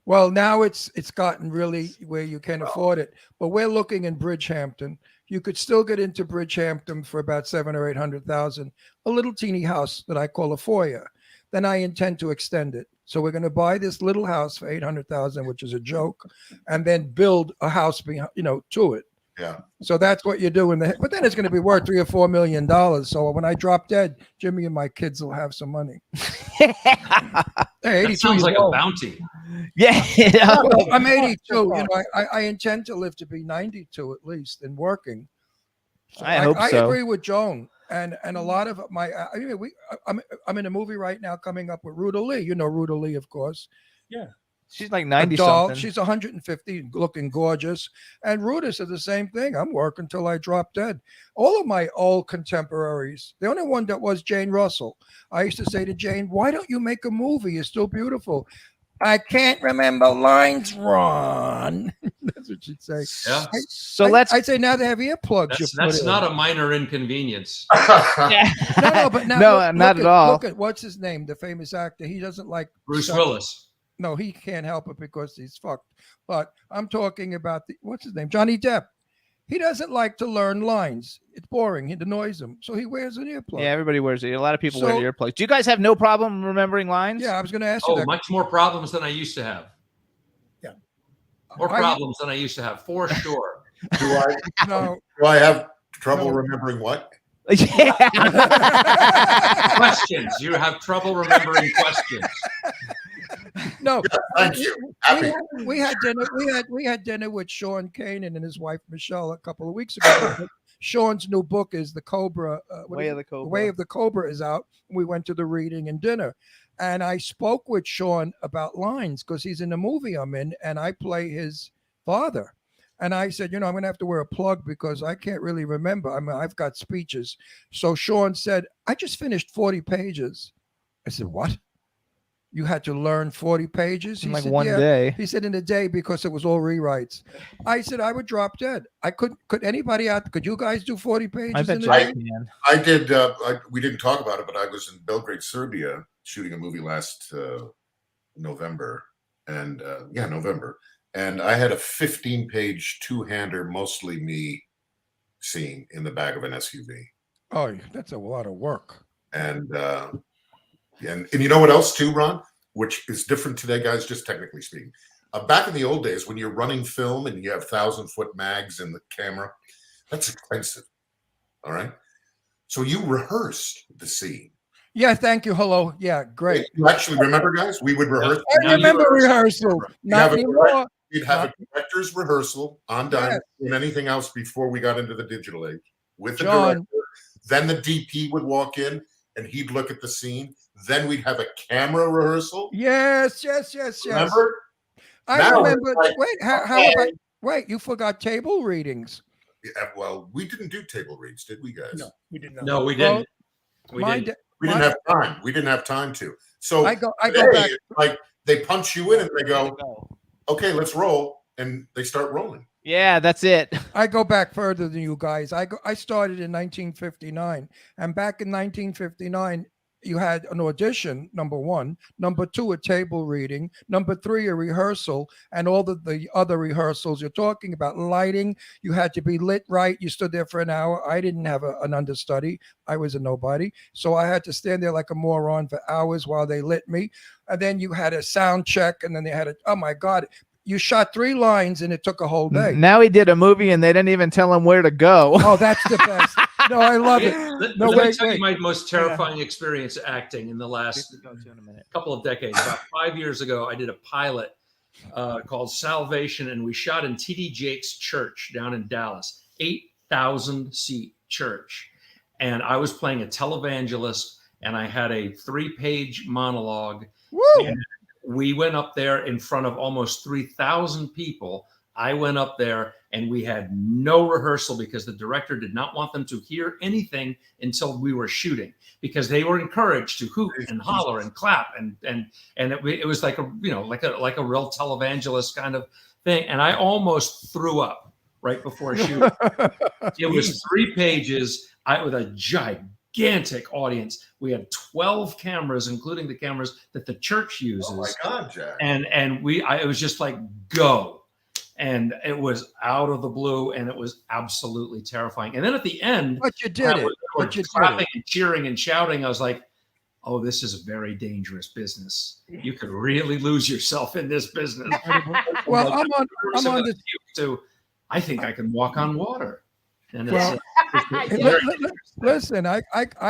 Well, now it's gotten really where you can afford it, but we're looking in Bridgehampton. You could still get into Bridgehampton for about 700,000 or 800,000, a little teeny house that I call a foyer. Then I intend to extend it. So we're going to buy this little house for 800,000, which is a joke, and then build a house, to it. Yeah. So that's what you're doing. But then it's going to be worth $3 or $4 million. So when I drop dead, Jimmy and my kids will have some money. Hey, 82 That sounds like years a old. bounty. Yeah. Well, I'm 82. I intend to live to be 92 at least and working. So I hope I so. agree with Joan and a lot of my. I'm in a movie right now coming up with Ruta Lee. You know Ruta Lee, of course. Yeah. She's like 90 doll. something. She's 150, looking gorgeous. And Ruta said the same thing. I'm working till I drop dead. All of my old contemporaries. The only one that was Jane Russell. I used to say to Jane, "Why don't you make a movie? You're still beautiful." "I can't remember lines, Ron." That's what she'd say. Yeah. So let's. I'd say now they have earplugs. That's not a minor inconvenience. No, but now No, not at all. Look at what's his name, the famous actor. He doesn't like Bruce stuff. Willis. No, he can't help it because he's fucked. But I'm talking about what's his name, Johnny Depp. He doesn't like to learn lines. It's boring. It annoys him, so he wears an earplug. Yeah, everybody wears it. A lot of people So- wear earplugs. Do you guys have no problem remembering lines? Yeah, I was going to ask you Oh, that. much more problems than I used to have. Yeah. More I- problems than I used to have, for sure. No, Do I have trouble remembering what? Questions. You have trouble remembering questions. no. Thank you. Happy. We had dinner. We had dinner with Sean Kanan and his wife Michelle a couple of weeks ago. Sean's new book is The Cobra. Way of the Cobra. Way of the Cobra is out. We went to the reading and dinner, and I spoke with Sean about lines because he's in the movie I'm in, and I play his father. And I said, I'm going to have to wear a plug because I can't really remember. I mean, I've got speeches. So Sean said, "I just finished 40 pages." I said, "What? You had to learn 40 pages?" In He like said, one "Yeah." day. He said, "In a day," because it was all rewrites. I said, "I would drop dead. I couldn't. Could anybody out? Could you guys do 40 pages I bet in you a day?" can. I did. We didn't talk about it, but I was in Belgrade, Serbia, shooting a movie last November, and November. And I had a 15-page two-hander, mostly me, scene in the back of an SUV. Oh, that's a lot of work. And you know what else too, Ron? Which is different today, guys, just technically speaking. Back in the old days, when you're running film and you have 1,000-foot mags in the camera, that's expensive. All right. So you rehearsed the scene. Yeah, thank you. Hello. Yeah, great. You actually remember, guys? We would rehearse. I remember rehearsal. Not have a anymore. We'd have a director's rehearsal on Diamond and anything else before we got into the digital age with the John. director. Then the DP would walk in and he'd look at the scene. Then we'd have a camera rehearsal. Yes. Remember? I Now remember. it's like, Wait, how about? Wait, you forgot table readings. Yeah, well, we didn't do table reads, did we, guys? No, we did not. No, we didn't. We My didn't. We didn't have time. We didn't have time to. So I go today, back. it's like they punch you in and they go, "Okay, let's roll," and they start rolling. Yeah, that's it. I go back further than you guys. I started in 1959, and back in 1959, you had an audition, number one, number two, a table reading, number three, a rehearsal, and all the other rehearsals. You're talking about lighting. You had to be lit right. You stood there for an hour. I didn't have an understudy. I was a nobody. So I had to stand there like a moron for hours while they lit me. And then you had a sound check, and then they had oh my God. You shot 3 lines and it took a whole day. Now he did a movie and they didn't even tell him where to go. Oh, that's the best. No, I love it. No, Let me wait, tell wait. you my most terrifying experience acting in the last couple of decades. About 5 years ago, I did a pilot called Salvation, and we shot in T.D. Jakes Church down in Dallas, 8,000 seat church. And I was playing a televangelist, and I had a 3-page monologue. Woo! And we went up there in front of almost 3,000 people. I went up there and we had no rehearsal because the director did not want them to hear anything until we were shooting, because they were encouraged to hoot and holler and clap and it was like a like a real televangelist kind of thing. And I almost threw up right before shooting. It was 3 pages with a gigantic audience. We had 12 cameras, including the cameras that the church uses. Oh my God, Jack! And it was just like go, and it was out of the blue, and it was absolutely terrifying. And then at the end, But you did it. But you did clapping it. and cheering and shouting. I was like, oh, this is a very dangerous business. You could really lose yourself in this business. Well, I'm on this. I think I can walk on water. And Well, it's Hey, very listen, I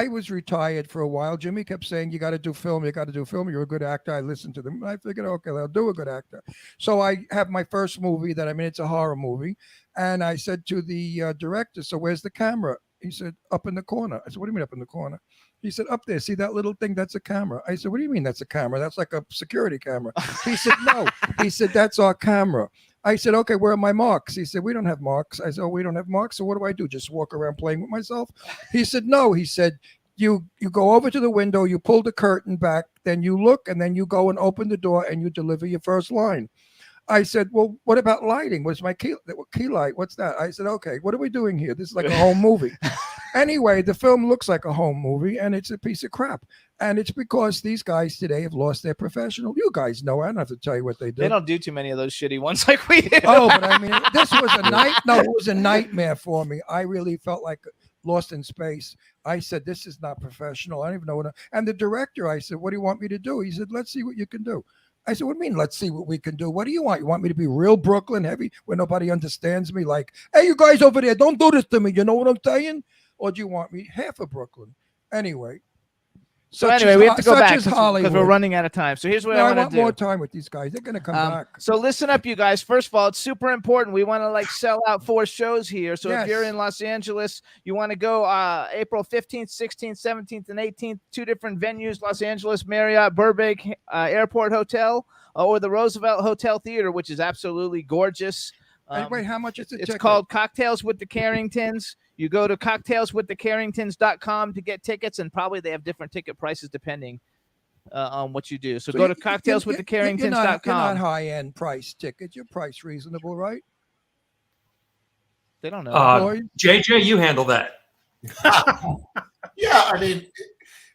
was retired for a while. Jimmy kept saying, you got to do film. You got to do film. You're a good actor. I listened to them. I figured, okay, I'll do a good actor. So I have my first movie that it's a horror movie. And I said to the director, so where's the camera? He said, up in the corner. I said, what do you mean up in the corner? He said, up there. See that little thing? That's a camera. I said, what do you mean that's a camera? That's like a security camera. He said, no. He said, that's our camera. I said, okay, where are my marks? He said, we don't have marks. I said, oh, we don't have marks. So what do I do? Just walk around playing with myself? He said, no. He said, you go over to the window, you pull the curtain back, then you look, and then you go and open the door and you deliver your first line. I said, well, what about lighting? What's my key light? What's that? I said, okay, what are we doing here? This is like a home movie. Anyway, the film looks like a home movie, and it's a piece of crap. And it's because these guys today have lost their professional. You guys know. I don't have to tell you what they do. They don't do too many of those shitty ones like we do. Oh, but I mean, this was a night. No, it was a nightmare for me. I really felt like lost in space. I said, this is not professional. I don't even know what. And the director, I said, what do you want me to do? He said, let's see what you can do. I said, what do you mean? Let's see what we can do. What do you want? You want me to be real Brooklyn heavy where nobody understands me? Like, hey, you guys over there, don't do this to me. You know what I'm saying? Or do you want me half of Brooklyn? Anyway. So anyway, we have to go back because Hollywood. we're running out of time. So here's what No, I I want want to do. more time with these guys. They're going to come back. So listen up, you guys. First of all, it's super important. We want to like sell out 4 shows here. So if Yes. you're in Los Angeles, you want to go April 15th, 16th, 17th, and 18th, 2 different venues: Los Angeles Marriott Burbank Airport Hotel or the Roosevelt Hotel Theater, which is absolutely gorgeous. Hey, wait, how much is the It's ticket? called Cocktails with the Carringtons. You go to cocktailswiththecarringtons.com to get tickets, and probably they have different ticket prices depending on what you do. So go to cocktailswiththecarringtons.com. You're not high-end price tickets. You're price reasonable, right? They don't know. Boys? JJ, you handle that. Yeah, I mean,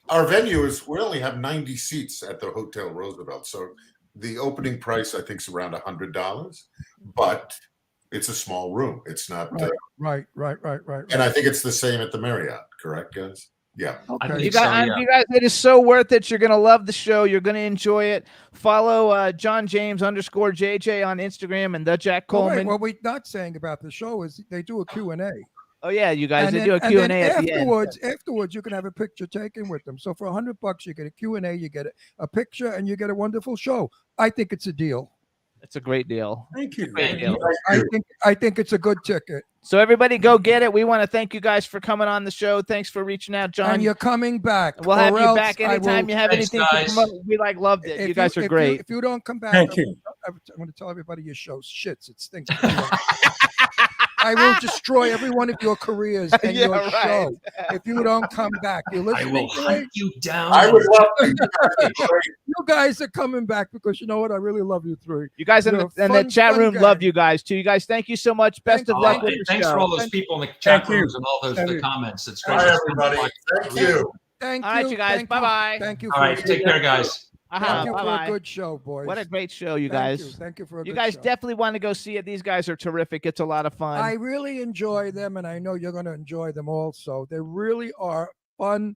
our venue we only have 90 seats at the Hotel Roosevelt. So the opening price, I think, is around $100, but it's a small room. It's not. Right. And I think it's the same at the Marriott, correct, guys? Yeah. Okay. You guys, it is so worth it. You're going to love the show. You're going to enjoy it. Follow John James _JJ on Instagram and the Jack Oh, Coleman. wait, what we're not saying about the show is they do a Q&A. Oh yeah, you guys, And they then- do a and Q&A then at the end. Afterwards, you can have a picture taken with them. So for $100, you get a Q&A, you get a picture, and you get a wonderful show. I think it's a deal. It's a great deal. Thank you. Great deal. I think it's a good ticket. So everybody go get it. We want to thank you guys for coming on the show. Thanks for reaching out, John. And you're coming back. We'll have or you else back I anytime will- you have Thanks, anything to guys. promote. We loved it. If You guys are great. If you don't come back, Thank you. I'm going to tell everybody your show shits. It stinks. I will destroy every one of your careers and Yeah, your right. show if you don't come back. You I listening will to hunt me? you down. I would love to. You guys are coming back because you know what? I really love you three. You guys in You're the, a in the fun, chat fun room guy. love you guys too. You guys, thank you so much. Best Thank of you. luck with your Thanks show. for all those people in the chat Thank you. rooms and all those Thank the you. comments. It's great. Bye, to see everybody. like Thank you. Thank All right, you guys. Thank Bye-bye. Thank you. All right, take care, guys. Thank you for Bye-bye. a good show, boys. What a great show, you Thank guys. Thank you for a You good guys show. definitely want to go see it. These guys are terrific. It's a lot of fun. I really enjoy them, and I know you're going to enjoy them also. They really are fun.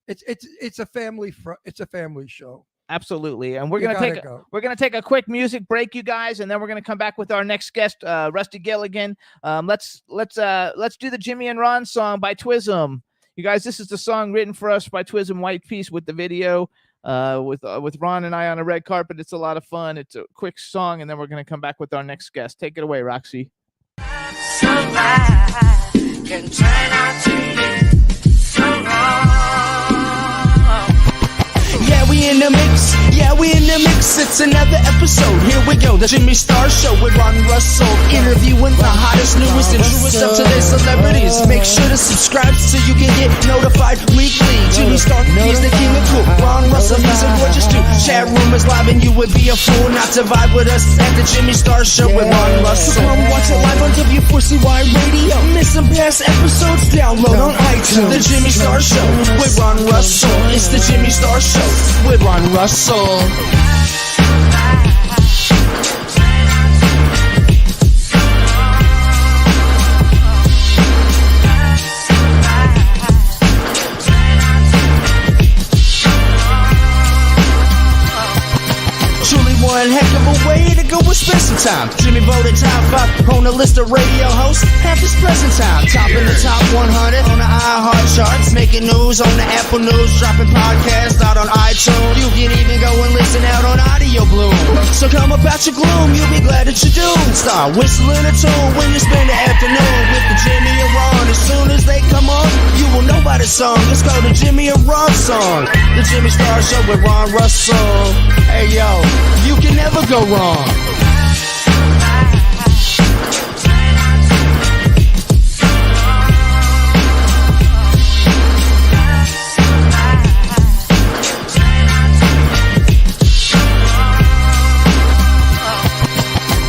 It's a family it's a family show. Absolutely. And we're You gonna gotta take go. we're gonna take a quick music break, you guys, and then we're gonna come back with our next guest, Rusty Gilligan. Let's do the Jimmy and Ron song by Twism. You guys, this is the song written for us by Twism White Piece with the video with Ron and I on a red carpet. It's a lot of fun. It's a quick song, and then we're gonna come back with our next guest. Take it away, Roxy. Can turn out to be so wrong. Yeah, we in the mix. Yeah, we in the mix. It's another episode. Here we go. The Jimmy Star Show with Ron Russell. Interviewing the hottest, newest, and truest of today's celebrities. Make sure to subscribe so you can get notified weekly. Jimmy Star, he's the king of cool. Ron Russell, he's a gorgeous dude. Chat room is live and you would be a fool not to vibe with us at the Jimmy Star Show with Ron Russell. So come watch it live on W4CY Radio. Miss some past episodes? Download on iTunes. The Jimmy Star Show with Ron Russell. It's the Jimmy Star Show with Ron Russell. Truly one heck of a way to go and spend some time. Jimmy voted top 5 on the list of radio hosts at this present time. Top in the top 100 on the iHeart charts. Making news on the Apple News. Dropping podcasts out on iTunes. You can even go and listen out on Audio Bloom. So come about your gloom, you'll be glad that you do. Start whistling a tune when you spend the afternoon with the Jimmy and Ron. As soon as they come on, you will know by the song. Let's go to Jimmy and Ron song. The Jimmy Star Show with Ron Russell. Hey yo, you can never go wrong.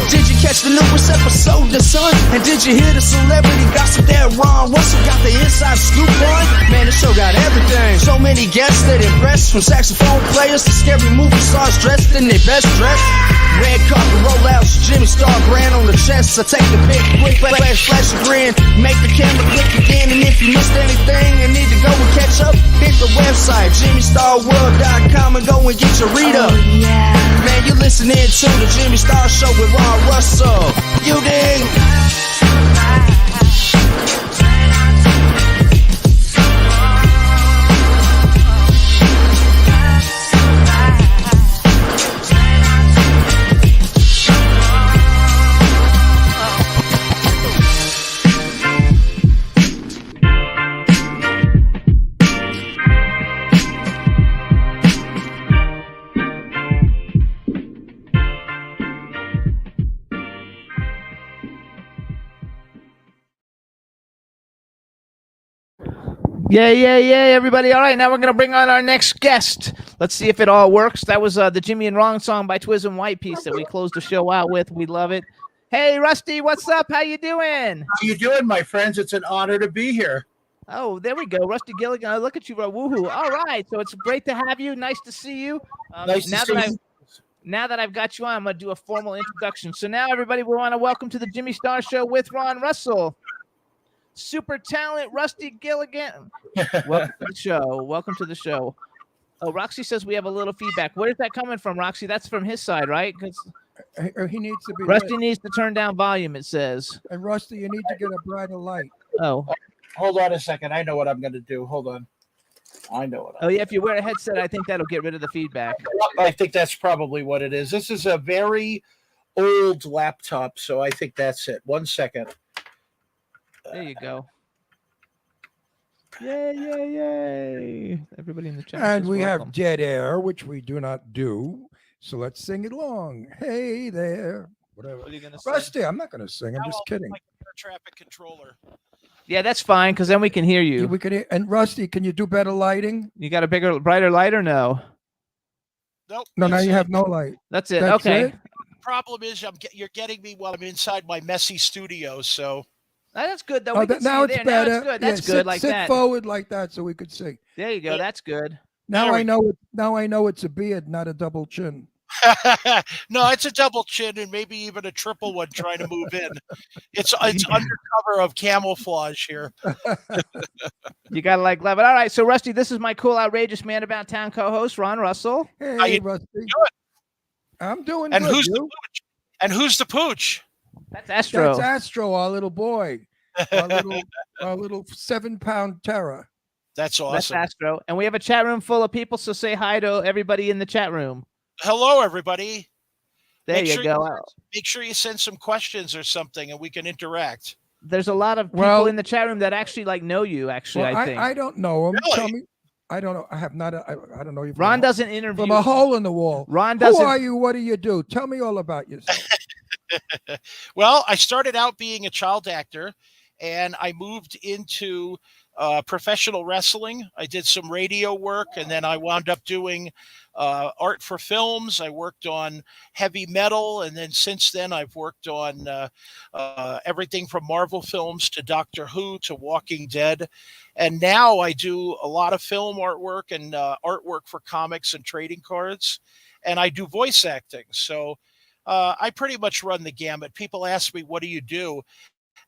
Did you catch the newest episode, The Sun? And did you hear the celebrity gossip that Ron Russell got the inside scoop on? Man, the show got everything. So many guests that impressed, from saxophone players to scary movie stars dressed in their best dress. Red carpet rollouts, Jimmy Star brand on the chest. I take the pic, quick flash a grin, make the camera click again. And if you missed anything and need to go and catch up, hit the website JimmyStarWorld.com and go and get your read up. Man, you listening to the Jimmy Star Show with Ron Russell. You dig? Yeah, everybody. All right, now we're going to bring on our next guest. Let's see if it all works. That was the Jimmy and Ron song by Twism White Piece that we closed the show out with. We love it. Hey, Rusty, what's up? How you doing? How you doing, my friends? It's an honor to be here. Oh, there we go. Rusty Gilligan. Oh, look at you. Woohoo. All right, so it's great to have you. Nice to see you. Nice to see you. Now that I've got you on, I'm going to do a formal introduction. So now, everybody, we want to welcome to the Jimmy Star Show with Ron Russell. Super talent, Rusty Gilligan. Welcome to the show. Welcome to the show. Oh, Roxy says we have a little feedback. Where is that coming from, Roxy? That's from his side, right? Because He needs to be Rusty lit. needs to turn down volume, it says. And Rusty, you need to get a brighter light. Oh. Hold on a second. I know what I'm going to do. Hold on. I know what. Oh, yeah, if you wear a headset, I think that'll get rid of the feedback. I think that's probably what it is. This is a very old laptop, so I think that's it. 1 second. There you go. Yay. Everybody in the chat. And says we welcome. have dead air, which we do not do. So let's sing it along. Hey there. Whatever. What are you going to say? Rusty, I'm not going to sing. I'm just kidding. traffic controller. Yeah, that's fine because then we can hear Yeah, you. we can hear, and Rusty, can you do better lighting? You got a bigger, brighter light or no? Nope. No, now that's you it. have no light. That's it. That's Okay. it? The problem is you're getting me while I'm inside my messy studio. So That's good though. Oh, We can see now you it's there. better. Now it's good. Yeah, That's good like sit that. forward like that so we could see. There you go. Yeah. That's good. Now There I we know it. Now I know it's a beard, not a double chin. no, it's a double chin and maybe even a triple one trying to move in. It's undercover of camouflage here. You gotta like love it. All right. So Rusty, this is my cool, outrageous man about town co-host Ron Russell. Hey, you Rusty. doing? I'm doing And good. who's the You? pooch? And who's the pooch? That's Astro. That's Astro, our little boy, our little 7-pound terror. That's That's awesome. Astro. And we have a chat room full of people. So say hi to everybody in the chat room. Hello, everybody. There Make you sure go. Make sure you send some questions or something, and we can interact. There's a lot of people Well- in the chat room that actually like know you. Actually, Well, I think I don't know him. Really? Tell me. I don't know. I have not. I don't know you. Ron doesn't interview. From a hole in the wall. Ron Who doesn't. are you? What do you do? Tell me all about yourself. Well, I started out being a child actor, and I moved into professional wrestling. I did some radio work, and then I wound up doing art for films. I worked on heavy metal, and then since then I've worked on everything from Marvel films to Doctor Who to Walking Dead. And now I do a lot of film artwork and artwork for comics and trading cards, and I do voice acting. So I pretty much run the gamut. People ask me, what do you do?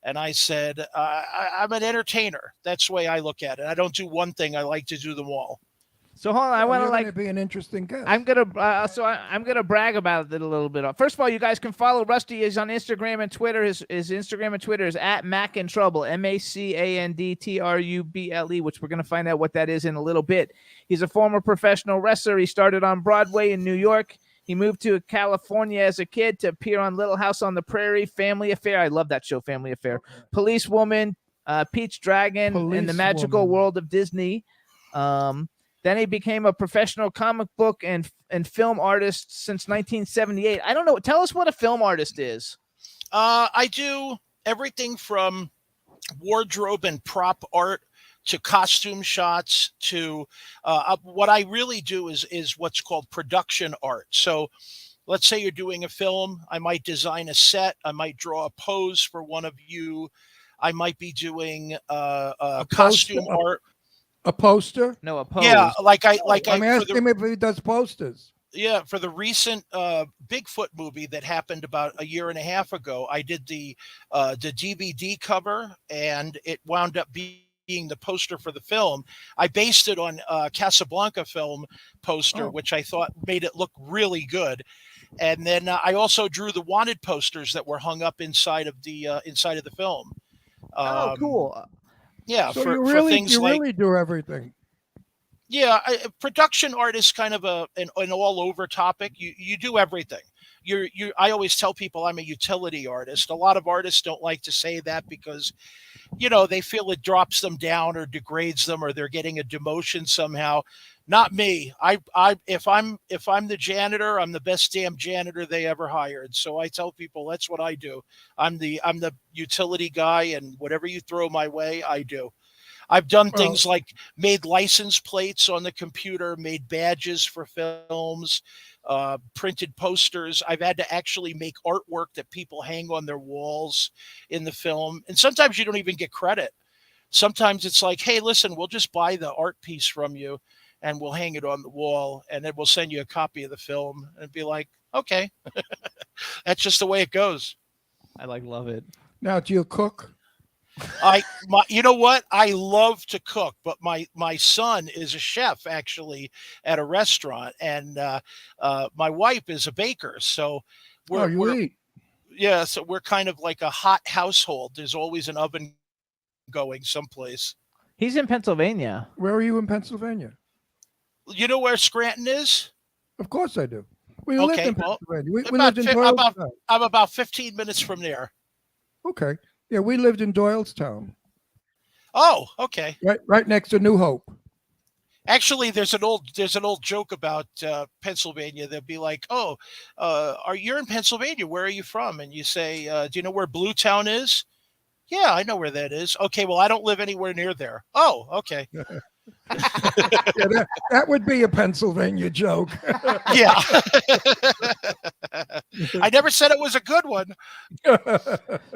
And I said, I'm an entertainer. That's the way I look at it. I don't do one thing. I like to do them all. So hold on. I want to You're like. gonna be an interesting guest. I'm gonna I'm gonna brag about it a little bit. First of all, you guys can follow Rusty. Is on Instagram and Twitter. His Instagram and Twitter is at Mac in Trouble, MACANDTRUBLE, which we're gonna find out what that is in a little bit. He's a former professional wrestler. He started on Broadway in New York. He moved to California as a kid to appear on Little House on the Prairie, Family Affair. I love that show, Family Affair. Police Woman, Peach Dragon, and the Police Magical Woman. World of Disney. Then he became a professional comic book and film artist since 1978. I don't know. Tell us what a film artist is. I do everything from wardrobe and prop art to costume shots to what I really do is what's called production art. So let's say you're doing a film. I might design a set. I might draw a pose for one of you. I might be doing costume poster? art. A poster? No, a pose. Yeah, I'm for asking him if he does posters. for the recent Bigfoot movie that happened about a year and a half ago, I did the DVD cover, and it wound up being the poster for the film. I based it on Casablanca film poster, which I thought made it look really good. And then I also drew the wanted posters that were hung up inside of the film. Oh, cool. Yeah, So for you things like really do everything. yeah, production art is kind of an all over topic. You do everything. I always tell people I'm a utility artist. A lot of artists don't like to say that because, they feel it drops them down or degrades them or they're getting a demotion somehow. Not me. If I'm the janitor, I'm the best damn janitor they ever hired. So I tell people that's what I do. I'm the utility guy, and whatever you throw my way, I do. I've done things like made license plates on the computer, made badges for films, printed posters. I've had to actually make artwork that people hang on their walls in the film. And sometimes you don't even get credit. Sometimes it's like, hey, listen, we'll just buy the art piece from you and we'll hang it on the wall, and then we'll send you a copy of the film and be like, okay, that's just the way it goes. I love it. Now, do you cook? You know what? I love to cook, but my son is a chef actually at a restaurant, and my wife is a baker. So we're kind of like a hot household. There's always an oven going someplace. He's in Pennsylvania. Where are you in Pennsylvania? You know where Scranton is? Of course I do. We lived in well, Pennsylvania. We lived in Doylestown. I'm about 15 minutes from there. Okay. Yeah, we lived in Doylestown. Oh, okay. Right next to New Hope. Actually, there's an old joke about Pennsylvania. They'll be like, "Oh, you're in Pennsylvania? Where are you from?" And you say, "Do you know where Bluetown is?" Yeah, I know where that is. Okay, well, I don't live anywhere near there. Oh, okay. Yeah, that would be a Pennsylvania joke. Yeah. I never said it was a good one.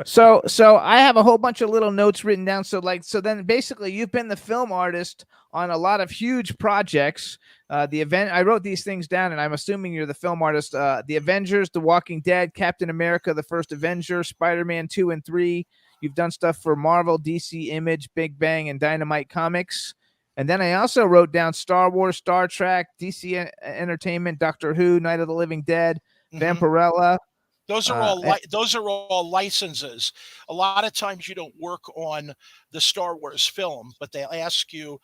So I have a whole bunch of little notes written down. So then basically you've been the film artist on a lot of huge projects. The event, I wrote these things down, and I'm assuming you're the film artist. The Avengers, The Walking Dead, Captain America, The First Avenger, Spider-Man 2 and 3. You've done stuff for Marvel, DC, Image, Big Bang, and Dynamite Comics. And then I also wrote down Star Wars, Star Trek, DC Entertainment, Doctor Who, Night of the Living Dead, Vampirella. Those are all licenses. A lot of times you don't work on the Star Wars film, but they ask you,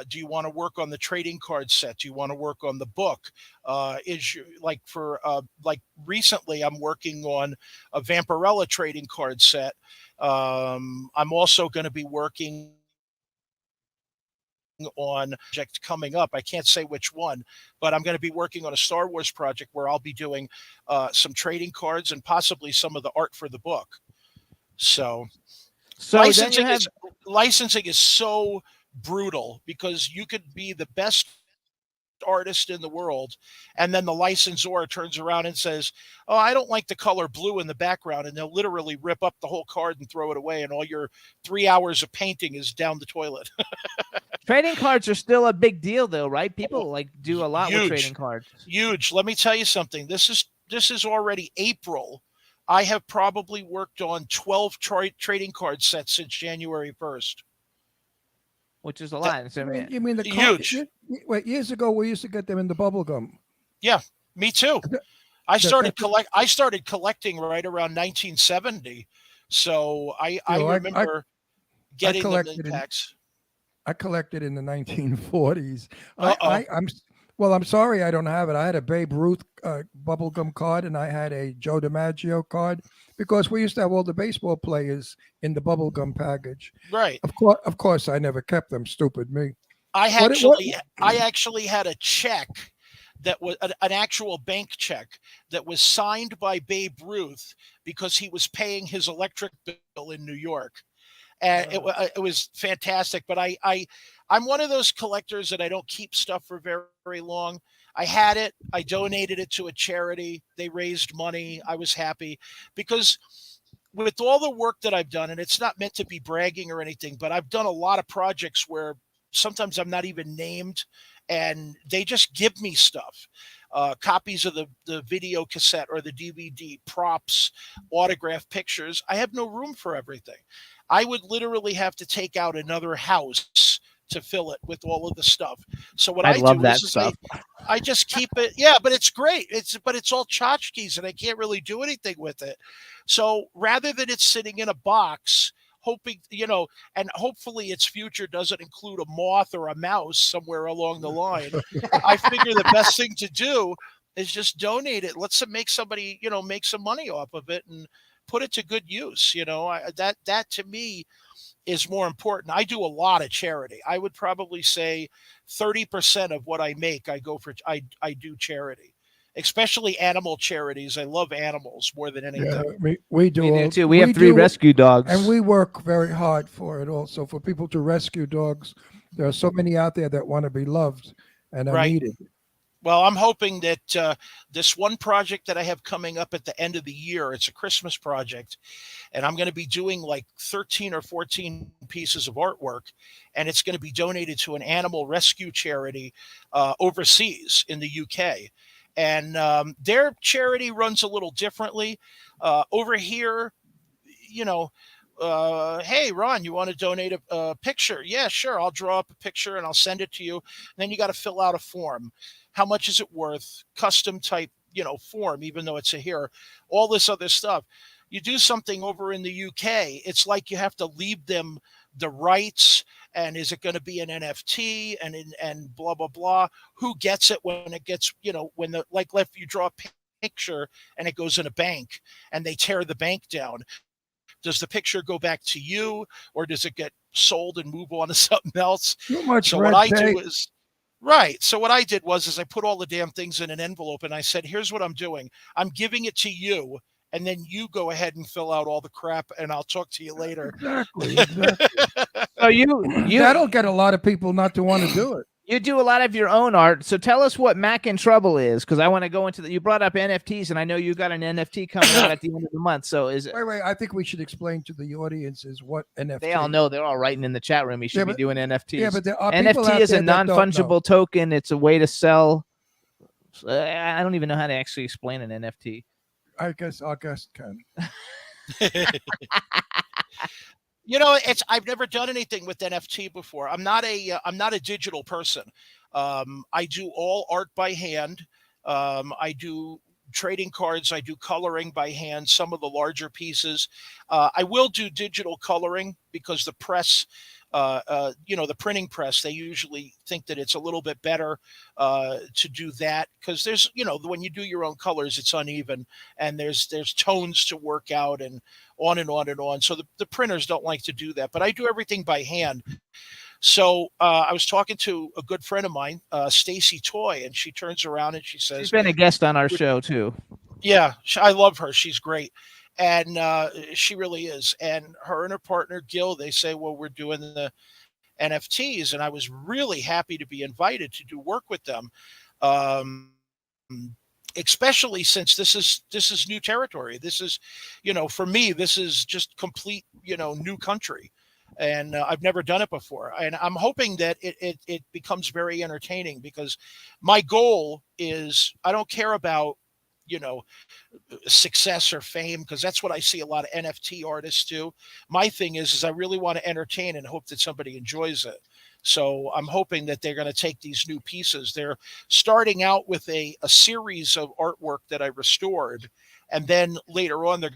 do you want to work on the trading card set? Do you want to work on the book? Like recently I'm working on a Vampirella trading card set. I'm also going to be working on a project coming up. I can't say which one, but I'm going to be working on a Star Wars project where I'll be doing some trading cards and possibly some of the art for the book. So licensing is so brutal because you could be the best artist in the world, and then the licensor turns around and says, "Oh, I don't like the color blue in the background," and they'll literally rip up the whole card and throw it away, and all your 3 hours of painting is down the toilet. Trading cards are still a big deal, though, right? People do a lot with trading cards. Huge. Let me tell you something. This is already April. I have probably worked on 12 trading card sets since January 1st. Which is a lot. You mean the huge? Wait, years ago we used to get them in the bubble gum. Yeah, me too. I started collecting right around 1970, so I remember getting them in packs. I collected in the 1940s. I'm sorry I don't have it. I had a Babe Ruth bubblegum card, and I had a Joe DiMaggio card because we used to have all the baseball players in the bubblegum package. Right. Of course, I never kept them. Stupid me. I actually had a check that was an actual bank check that was signed by Babe Ruth because he was paying his electric bill in New York. And it was fantastic. But I'm one of those collectors that I don't keep stuff for very, very long. I had it. I donated it to a charity. They raised money. I was happy because with all the work that I've done, and it's not meant to be bragging or anything, but I've done a lot of projects where sometimes I'm not even named and they just give me stuff. Copies of the video cassette or the DVD, props, autograph pictures. I have no room for everything. I would literally have to take out another house to fill it with all of the stuff. So what I do is I just keep it. Yeah, but it's great. It's all tchotchkes and I can't really do anything with it. So rather than it sitting in a box, hoping, and hopefully its future doesn't include a moth or a mouse somewhere along the line, I figure the best thing to do is just donate it. Let's make somebody, make some money off of it and put it to good use. That to me is more important. I do a lot of charity. I would probably say 30% of what I make, I do charity, especially animal charities. I love animals more than anything. Yeah, we do too. We have 3 rescue dogs, and we work very hard for it. Also, for people to rescue dogs, there are so many out there that want to be loved and are needed. Well, I'm hoping that this one project that I have coming up at the end of the year, it's a Christmas project, and I'm going to be doing like 13 or 14 pieces of artwork, and it's going to be donated to an animal rescue charity overseas in the UK. And their charity runs a little differently. Over here, hey, Ron, you want to donate a picture? Yeah, sure. I'll draw up a picture and I'll send it to you. And then you got to fill out a form. How much is it worth? Custom type, form, even though it's here, all this other stuff. You do something over in the UK, it's like you have to leave them the rights. And is it going to be an NFT and blah, blah, blah? Who gets it when it gets, if you draw a picture and it goes in a bank and they tear the bank down, does the picture go back to you or does it get sold and move on to something else? Too much so what I do is So what I did was I put all the damn things in an envelope and I said, here's what I'm doing. I'm giving it to you and then you go ahead and fill out all the crap, and I'll talk to you later. Exactly. So you That'll get a lot of people not to want to do it. You do a lot of your own art. So tell us what Mac in Trouble is, because I want to go into the. You brought up NFTs, and I know you got an NFT coming out at the end of the month. So is it? Wait. I think we should explain to the audiences what NFT. They all know. They're all writing in the chat room. You should be doing NFTs. Yeah, but there are people NFT out is a there that don't know. non-fungible token. It's a way to sell. I don't even know how to actually explain an NFT. I guess our guest can. I've never done anything with NFT before. I'm not a digital person. I do all art by hand. I do trading cards. I do coloring by hand, some of the larger pieces. I will do digital coloring because the press, the printing press, they usually think that it's a little bit better to do that because there's, when you do your own colors, it's uneven and there's tones to work out and on and on and on. So the printers don't like to do that, but I do everything by hand. So I was talking to a good friend of mine, Stacy Toy, and she turns around and she says, she's been a guest on our show too. Yeah, I love her. She's great. And she really is. And her and her partner, Gil, they say, well, we're doing the NFTs. And I was really happy to be invited to do work with them, especially since this is new territory. This is, for me, this is just complete, new country. And I've never done it before. And I'm hoping that it becomes very entertaining because my goal is I don't care about, success or fame, because that's what I see a lot of NFT artists do. My thing is I really want to entertain and hope that somebody enjoys it. So I'm hoping that they're going to take these new pieces. They're starting out with a series of artwork that I restored. And then later on, they're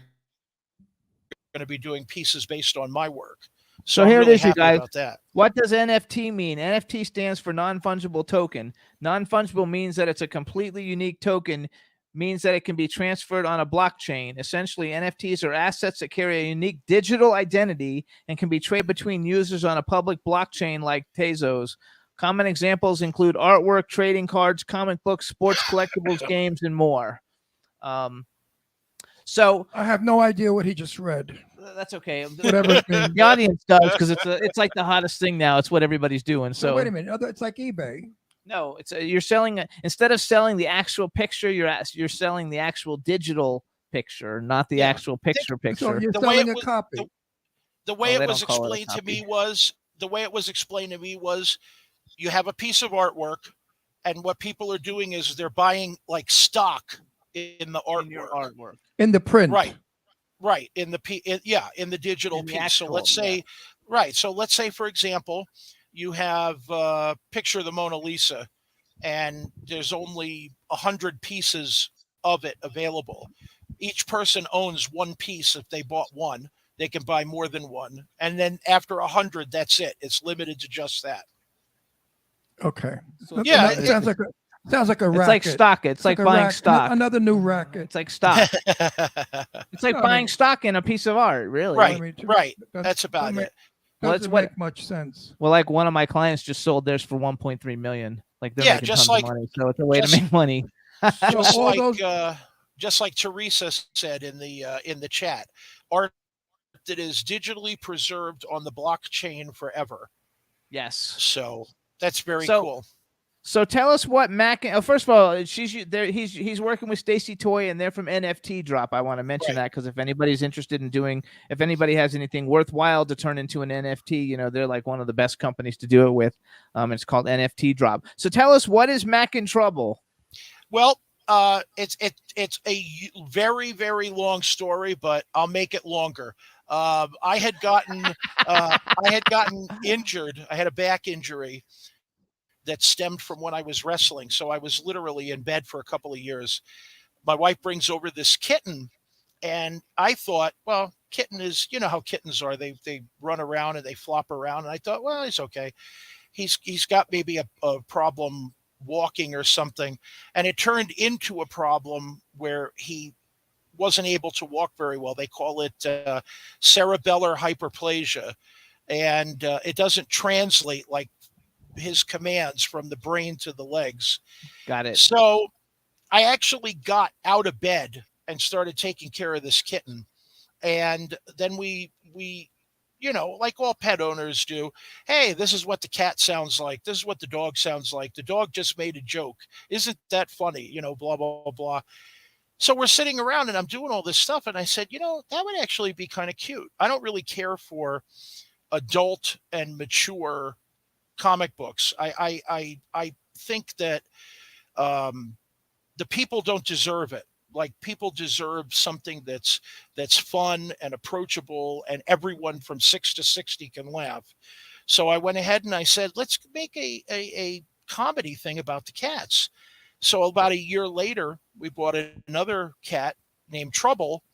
going to be doing pieces based on my work. So I'm here really it is, you happy guys. about that. What does NFT mean? NFT stands for non-fungible token. Non-fungible means that it's a completely unique token, means that it can be transferred on a blockchain. Essentially, NFTs are assets that carry a unique digital identity and can be traded between users on a public blockchain like Tezos. Common examples include artwork, trading cards, comic books, sports collectibles, games, and more. So I have no idea what he just read. That's okay. Whatever it means. The audience does because it's like the hottest thing now. It's what everybody's doing. So wait a minute. It's like eBay. No, it's you're selling instead of selling the actual picture, you're selling the actual digital picture, not the actual picture. So you're The selling way a copy. The way Oh, they it was don't call it a explained to copy. me was you have a piece of artwork, and what people are doing is they're buying like stock in the artwork. In your artwork. In the print. Right. In the digital In the piece. actual, So let's say, right. So let's say, for example, you have a picture of the Mona Lisa, and there's only 100 pieces of it available. Each person owns one piece. If they bought one, they can buy more than one. And then after 100, that's it. It's limited to just that. Okay. So Yeah, It sounds like a racket. It's like stock. It's like a buying racket. stock. Another new racket. It's like stock. It's like No, I buying mean- stock in a piece of art, really. Right. I mean, Right. doesn't- That's about doesn't it. make- Well, it's doesn't what- make much sense. Well, like one of my clients just sold theirs for 1.3 million. Like they're Yeah, making just tons like- of money. So it's a way just- to make money. just all like those- just like Teresa said in the chat, art that is digitally preserved on the blockchain forever. Yes. So that's very So- cool. So tell us what Mac. First of all, she's there. He's working with Stacy Toy, and they're from NFT Drop. I want to mention that because if anybody's interested in if anybody has anything worthwhile to turn into an NFT, they're like one of the best companies to do it with. It's called NFT Drop. So tell us, what is Mac in Trouble? Well, it's a very, very long story, but I'll make it longer. I had gotten injured. I had a back injury that stemmed from when I was wrestling. So I was literally in bed for a couple of years. My wife brings over this kitten, and I thought, well, kitten is, how kittens are. They run around and they flop around. And I thought, well, he's okay. He's got maybe a problem walking or something. And it turned into a problem where he wasn't able to walk very well. They call it cerebellar hyperplasia. And it doesn't translate like his commands from the brain to the legs. Got it. So I actually got out of bed and started taking care of this kitten. And then we like all pet owners do, hey, this is what the cat sounds like. This is what the dog sounds like. The dog just made a joke. Isn't that funny? Blah, blah, blah, blah. So we're sitting around and I'm doing all this stuff. And I said, that would actually be kind of cute. I don't really care for adult and mature comic books. I think that the people don't deserve it. Like, people deserve something that's fun and approachable, and everyone from 6 to 60 can laugh. So I went ahead and I said, let's make a comedy thing about the cats. So about a year later, we bought another cat named Trouble.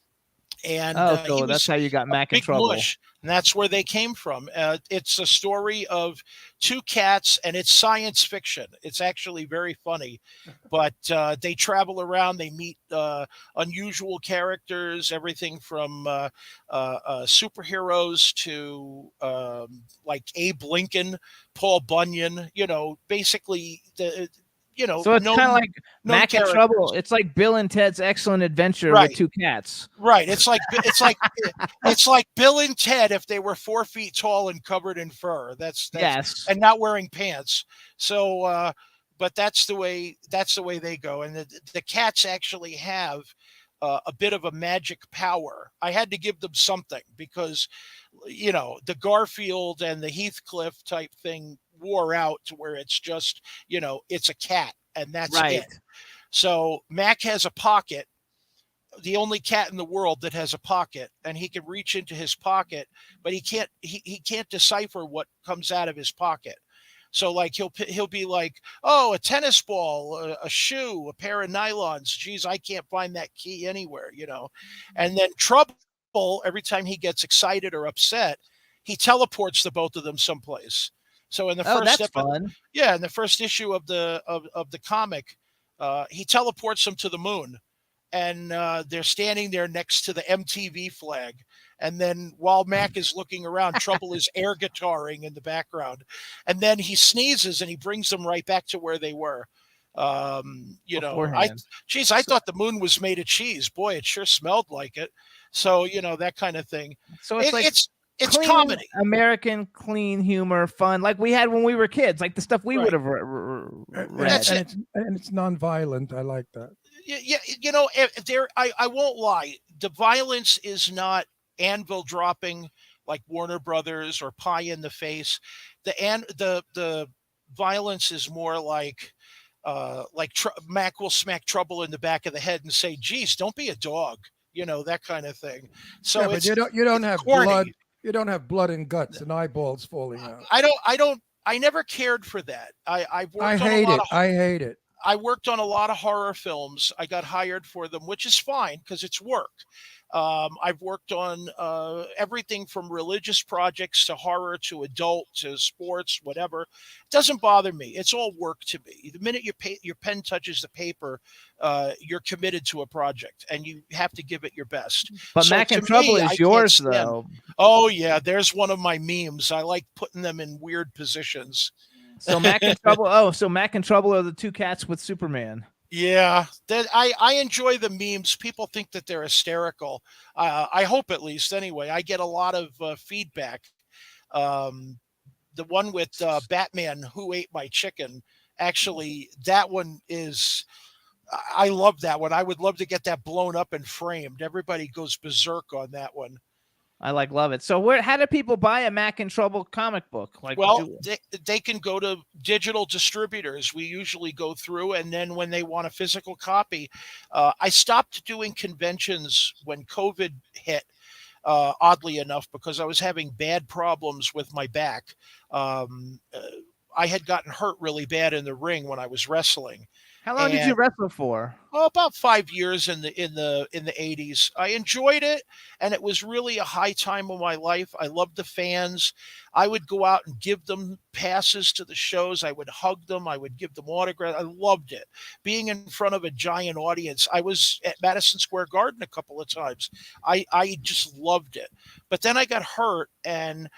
And so that's how you got Mac in Trouble. Mush, and that's where they came from. It's a story of two cats, and it's science fiction. It's actually very funny, but they travel around. They meet unusual characters, everything from superheroes to like Abe Lincoln, Paul Bunyan. Basically so it's kind of like Mac in Trouble. It's like Bill and Ted's Excellent Adventure with two cats. Right. It's like Bill and Ted if they were 4 feet tall and covered in fur. That's yes, and not wearing pants. So, but that's the way they go. And the cats actually have a bit of a magic power. I had to give them something because, the Garfield and the Heathcliff type thing wore out to where it's just, it's a cat and that's it. So Mac has a pocket, the only cat in the world that has a pocket, and he can reach into his pocket, but he can't decipher what comes out of his pocket. So like he'll be like, oh, a tennis ball, a shoe, a pair of nylons. Geez, I can't find that key anywhere, And then Trouble, every time he gets excited or upset, he teleports the both of them someplace. So in the in the first issue of the comic, he teleports them to the moon, and they're standing there next to the MTV flag. And then while Mac is looking around, Trouble is air guitaring in the background, and then he sneezes and he brings them right back to where they were. I thought the moon was made of cheese. Boy, it sure smelled like it. So that kind of thing. So it's clean, comedy, American clean humor, fun, like we had when we were kids, like the stuff we would have read. And it's non-violent. I like that. Yeah, I won't lie. The violence is not anvil dropping like Warner Brothers or pie in the face. The violence is more like Mac will smack Trouble in the back of the head and say, "Geez, don't be a dog," that kind of thing. So but you don't have corny. blood. You don't have blood and guts and eyeballs falling out. I never cared for that. I hate it. I worked on a lot of horror films. I got hired for them, which is fine because it's work. I've worked on everything from religious projects to horror to adult to sports, whatever. It doesn't bother me. It's all work to me. The minute your pen touches the paper, you're committed to a project and you have to give it your best. But so Mac in Trouble is yours, though. Oh, yeah. There's one of my memes. I like putting them in weird positions. So Mac in Trouble. Oh, so Mac in Trouble are the two cats with Superman. Yeah, that I enjoy the memes. People think that they're hysterical. I hope, at least anyway. I get a lot of feedback. The one with Batman, Who Ate My Chicken? Actually, that one is. I love that one. I would love to get that blown up and framed. Everybody goes berserk on that one. I love it. So how do people buy a Mac in Trouble comic book? They can go to digital distributors. We usually go through, and then when they want a physical copy, I stopped doing conventions when COVID hit, oddly enough, because I was having bad problems with my back. I had gotten hurt really bad in the ring when I was wrestling. How long did you wrestle for? Oh, about 5 years in the 80s. I enjoyed it, and it was really a high time of my life. I loved the fans. I would go out and give them passes to the shows. I would hug them. I would give them autographs. I loved it. Being in front of a giant audience. I was at Madison Square Garden a couple of times. I just loved it. But then I got hurt, and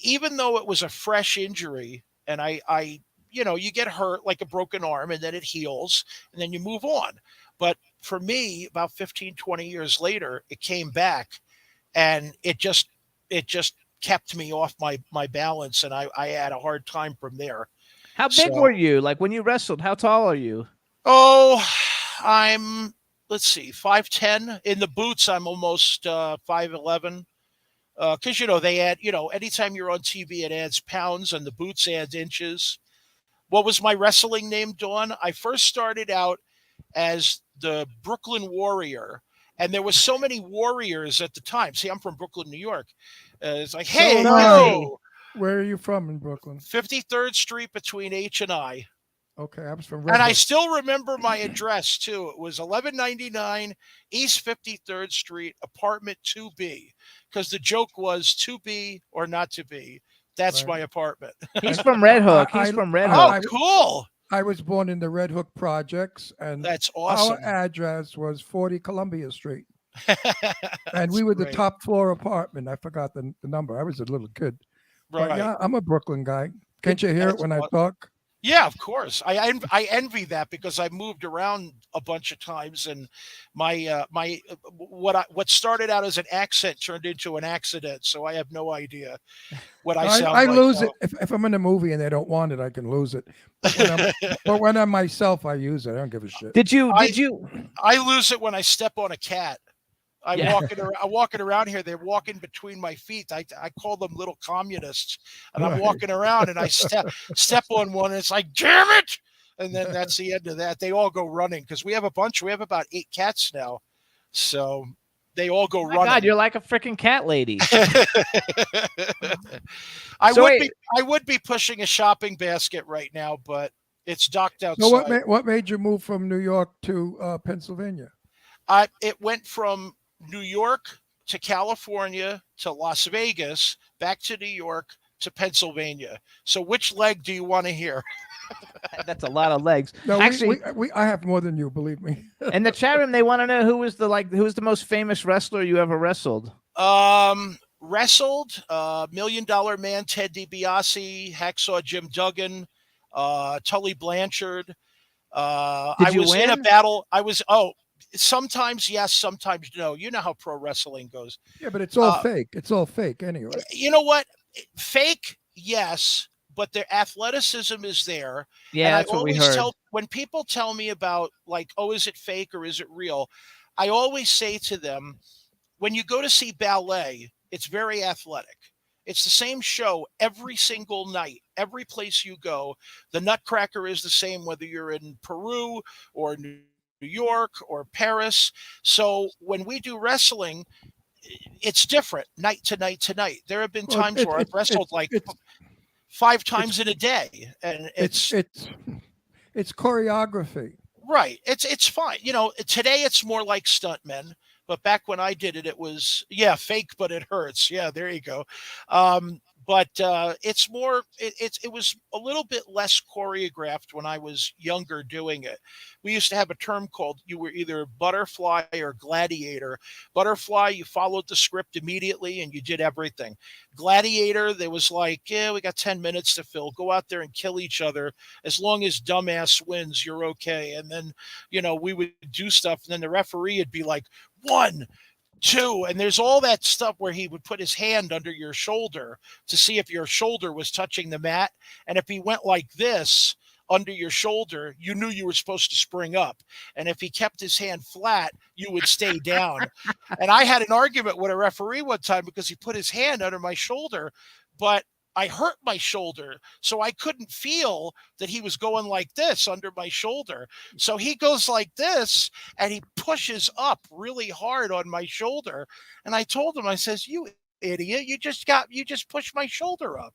even though it was a fresh injury, and you get hurt like a broken arm and then it heals and then you move on. But for me, about 15, 20 years later, it came back, and it just kept me off my balance, and I had a hard time from there. How big So- were you? Like when you wrestled, how tall are you? Oh, I'm, let's see, 5'10". In the boots, I'm almost 5'11". Because, they add, anytime you're on TV, it adds pounds, and the boots adds inches. What was my wrestling name, Dawn? I first started out as the Brooklyn Warrior, and there was so many warriors at the time. See, I'm from Brooklyn, New York. It's like, hey, am I. yo, Where are you from in Brooklyn? 53rd Street between H and I. Okay, I was from Red And I Hook. still remember my address too. It was 1199 East 53rd Street, apartment 2B, because the joke was to be or not to be. That's Right. my apartment. He's from Red Hook. I- He's from Red Oh, Hook. cool. I was born in the Red Hook projects, and That's awesome. our address was 40 Columbia Street. And That's we were the great. top floor apartment. I forgot the number. I was a little kid. But Right. yeah, I'm a Brooklyn guy. Can't you hear it That's when I awesome. talk? Yeah, of course. I envy that because I moved around a bunch of times, and my what started out as an accent turned into an accident. So I have no idea what I sound I like lose now. it. If I'm in a movie and they don't want it, I can lose it. But when I'm myself, I use it. I don't give a shit. Did you? I lose it when I step on a cat. I'm Yeah. walking around here. They're walking between my feet. I call them little communists, and I'm walking around and I step on one, and it's like, damn it! And then that's the end of that. They all go running because we have a bunch. We have about 8 cats now, so they all go Oh my running. God, you're like a freaking cat lady. I So would wait. be pushing a shopping basket right now, but it's docked outside. So what made you move from New York to Pennsylvania? It went from New York to California to Las Vegas, back to New York to Pennsylvania. So which leg do you want to hear? That's a lot of legs. No, Actually, I have more than you, believe me. in the chat room, they want to know who was the most famous wrestler you ever wrestled. Wrestled, $1 Million Man Ted DiBiase, Hacksaw Jim Duggan, Tully Blanchard. I you was in a win? battle. Sometimes yes, sometimes no. You know how pro wrestling goes. Yeah, but it's all fake. It's all fake anyway. You know what? Fake, yes, but their athleticism is there. Yeah, And that's I what we always heard. when people tell me about, like, oh, is it fake or is it real? I always say to them, when you go to see ballet, it's very athletic. It's the same show every single night, every place you go. The Nutcracker is the same, whether you're in Peru or New York or Paris. So when we do wrestling, it's different night to night to night. There have been Well, times where I've wrestled like 5 times in a day, and it's choreography. right. It's fine. Today it's more like stuntmen, but back when I did it, it was fake, but it hurts. Yeah, there you go. But it's more. It was a little bit less choreographed when I was younger doing it. We used to have a term called, you were either butterfly or gladiator. Butterfly, you followed the script immediately and you did everything. Gladiator, there was like, we got 10 minutes to fill. Go out there and kill each other. As long as dumbass wins, you're okay. And then, we would do stuff, and then the referee would be like, 1, 2, and there's all that stuff where he would put his hand under your shoulder to see if your shoulder was touching the mat. And if he went like this under your shoulder, you knew you were supposed to spring up. And if he kept his hand flat, you would stay down. And I had an argument with a referee one time because he put his hand under my shoulder, but I hurt my shoulder, so I couldn't feel that he was going like this under my shoulder. So he goes like this, and he pushes up really hard on my shoulder. And I told him, I says, "You idiot! You just pushed my shoulder up."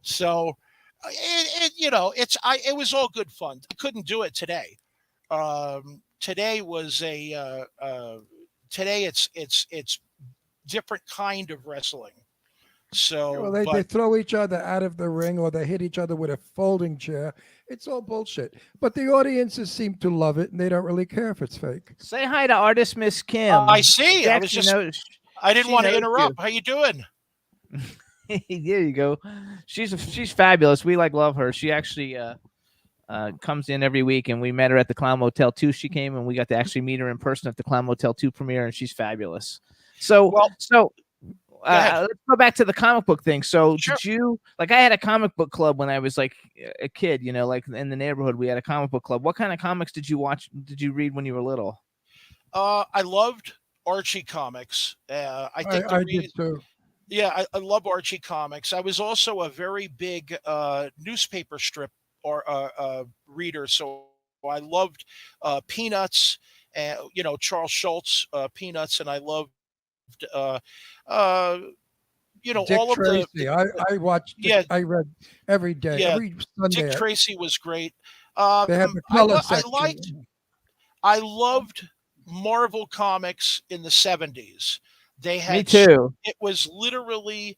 So it was all good fun. I couldn't do it today. Today was today it's different kind of wrestling. So Well, they throw each other out of the ring, or they hit each other with a folding chair. It's all bullshit. But the audiences seem to love it, and they don't really care if it's fake. Say hi to artist Miss Kim. I see. She I was actually just. knows- I didn't she want to knows interrupt. you. How you doing? There you go. She's fabulous. We love her. She actually comes in every week, and we met her at the Clown Motel 2. She came, and we got to actually meet her in person at the Clown Motel 2 premiere, and she's fabulous. So, let's go back to the comic book thing. So Sure. did you, like, I had a comic book club when I was like a kid, you know, like in the neighborhood, we had a comic book club. What kind of comics did you read when you were little? I loved Archie comics. I think the I reason, did too. yeah, I love Archie comics. I was also a very big newspaper strip or reader, so I loved Peanuts, and Charles Schultz, Peanuts, and I loved Dick all of Tracy. the I watched. I read every day. Yeah, Every Sunday. Dick Tracy was great. They have the color I section. I loved Marvel comics in the 70s. They had Me too. It was literally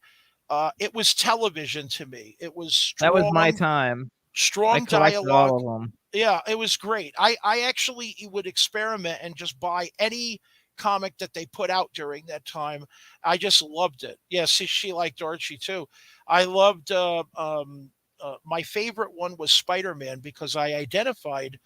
it was television to me. It was strong, That was my time. I strong collected dialogue. all of them. Yeah, it was great. I actually would experiment and just buy any comic that they put out during that time. I just loved it. Yeah, see, she liked Archie too. I loved my favorite one was Spider-Man because I identified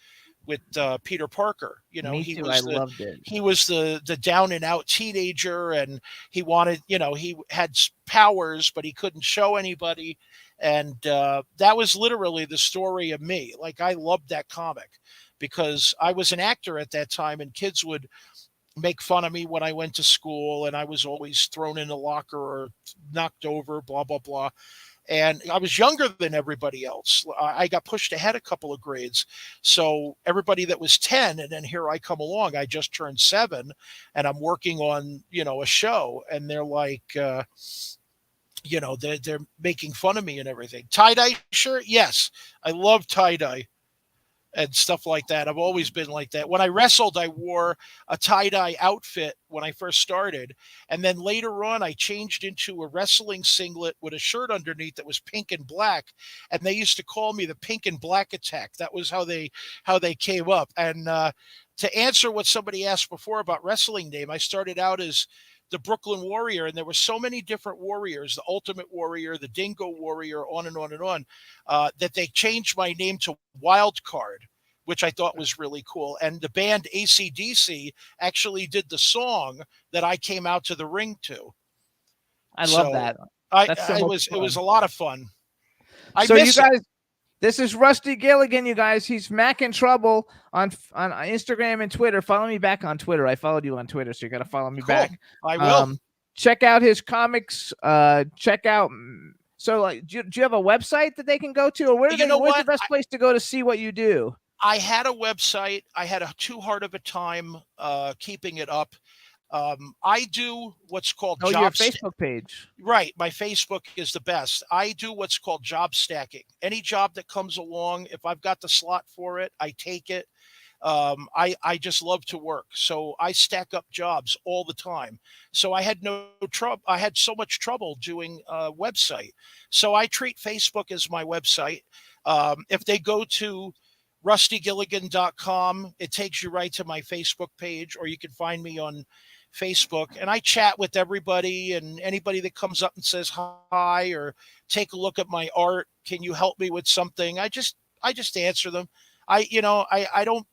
with Peter Parker. Me he too. was loved it. he was the down and out teenager, and he wanted, he had powers, but he couldn't show anybody. And that was literally the story of me. Like, I loved that comic because I was an actor at that time, and kids would make fun of me when I went to school, and I was always thrown in the locker or knocked over, blah, blah, blah. And I was younger than everybody else. I got pushed ahead a couple of grades. So everybody that was 10, and then here I come along, I just turned 7, and I'm working on, a show, and they're like, they're making fun of me and everything. Tie-dye shirt? Yes. I love tie-dye and stuff like that. I've always been like that. When I wrestled, I wore a tie-dye outfit when I first started. And then later on, I changed into a wrestling singlet with a shirt underneath that was pink and black. And they used to call me the Pink and Black Attack. That was how they came up. And to answer what somebody asked before about wrestling name, I started out as the Brooklyn Warrior, and there were so many different warriors, the Ultimate Warrior, the Dingo Warrior, on and on and on, that they changed my name to Wild Card, which I thought was really cool. And the band AC/DC actually did the song that I came out to the ring to. I love that. It was a lot of fun. So you guys, this is Rusty Gilligan, you guys. He's Mac in Trouble on Instagram and Twitter. Follow me back on Twitter. I followed you on Twitter, so you got to follow me back. I will. Check out his comics. Check out. So, like, do you have a website that they can go to, or where's the best place to go to see what you do? I had a website. I had too hard of a time keeping it up. I do what's called your Facebook page. Right. My Facebook is the best. I do what's called job stacking. Any job that comes along, if I've got the slot for it, I take it. I just love to work. So I stack up jobs all the time. So I had no trouble. I had so much trouble doing a website. So I treat Facebook as my website. If they go to rustygilligan.com, it takes you right to my Facebook page, or you can find me on Facebook, and I chat with everybody and anybody that comes up and says hi or take a look at my art. Can you help me with something? I just answer them. I don't,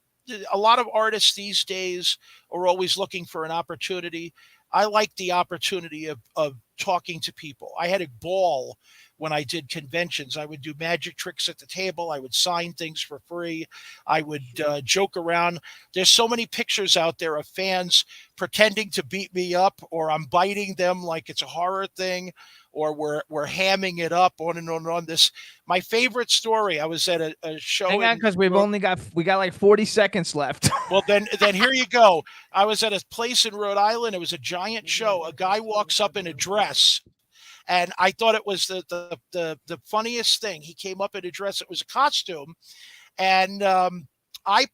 a lot of artists these days are always looking for an opportunity. I like the opportunity of talking to people. I had a ball when I did conventions. I would do magic tricks at the table. I would sign things for free. I would joke around. There's so many pictures out there of fans pretending to beat me up, or I'm biting them like it's a horror thing, or we're hamming it up, on and on and on. This, my favorite story. I was at a show. Hang on, because we got like 40 seconds left. Well, then here you go. I was at a place in Rhode Island. It was a giant show. A guy walks up in a dress, and I thought it was the funniest thing. He came up in a dress. It was a costume, and I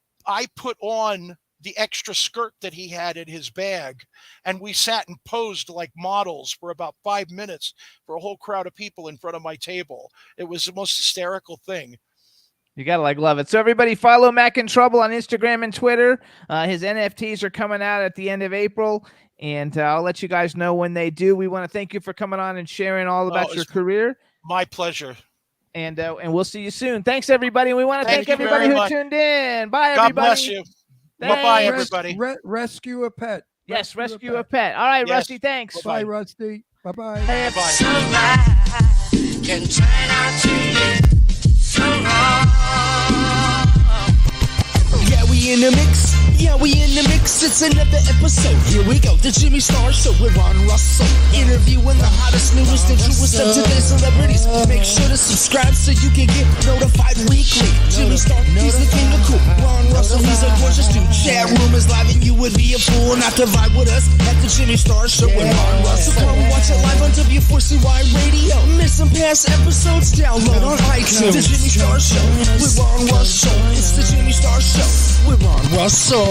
put on the extra skirt that he had in his bag, and we sat and posed like models for about 5 minutes for a whole crowd of people in front of my table. It was the most hysterical thing. You gotta love it. So everybody follow Mac in Trouble on Instagram and Twitter. His NFTs are coming out at the end of April, and I'll let you guys know when they do. We want to thank you for coming on and sharing all about your career. My pleasure. And we'll see you soon. Thanks, everybody. We want to thank you everybody very who much. tuned in. Bye, God everybody. bless you. Thanks. Bye-bye, everybody. Rescue a pet. Yes, rescue a pet. All right, Yes. Rusty, thanks. Bye, Rusty. Bye-bye. Hey, bye. Can turn out to be so wrong. Yeah, we in the mix. Yeah, we in the mix. It's another episode. Here we go. The Jimmy Star Show with Ron Russell. Interviewing the hottest, newest, and truest of today's celebrities. Make sure to subscribe so you can get notified weekly. Jimmy Star, he's the king of cool. Ron Russell, he's a gorgeous dude. Chat room is live and you would be a fool not to vibe with us at the Jimmy Star Show with Ron Russell. Come watch it live on W4CY Radio. Miss some past episodes? Download on iTunes. The Jimmy Star Show with Ron Russell. It's the Jimmy Star Show with Ron Russell.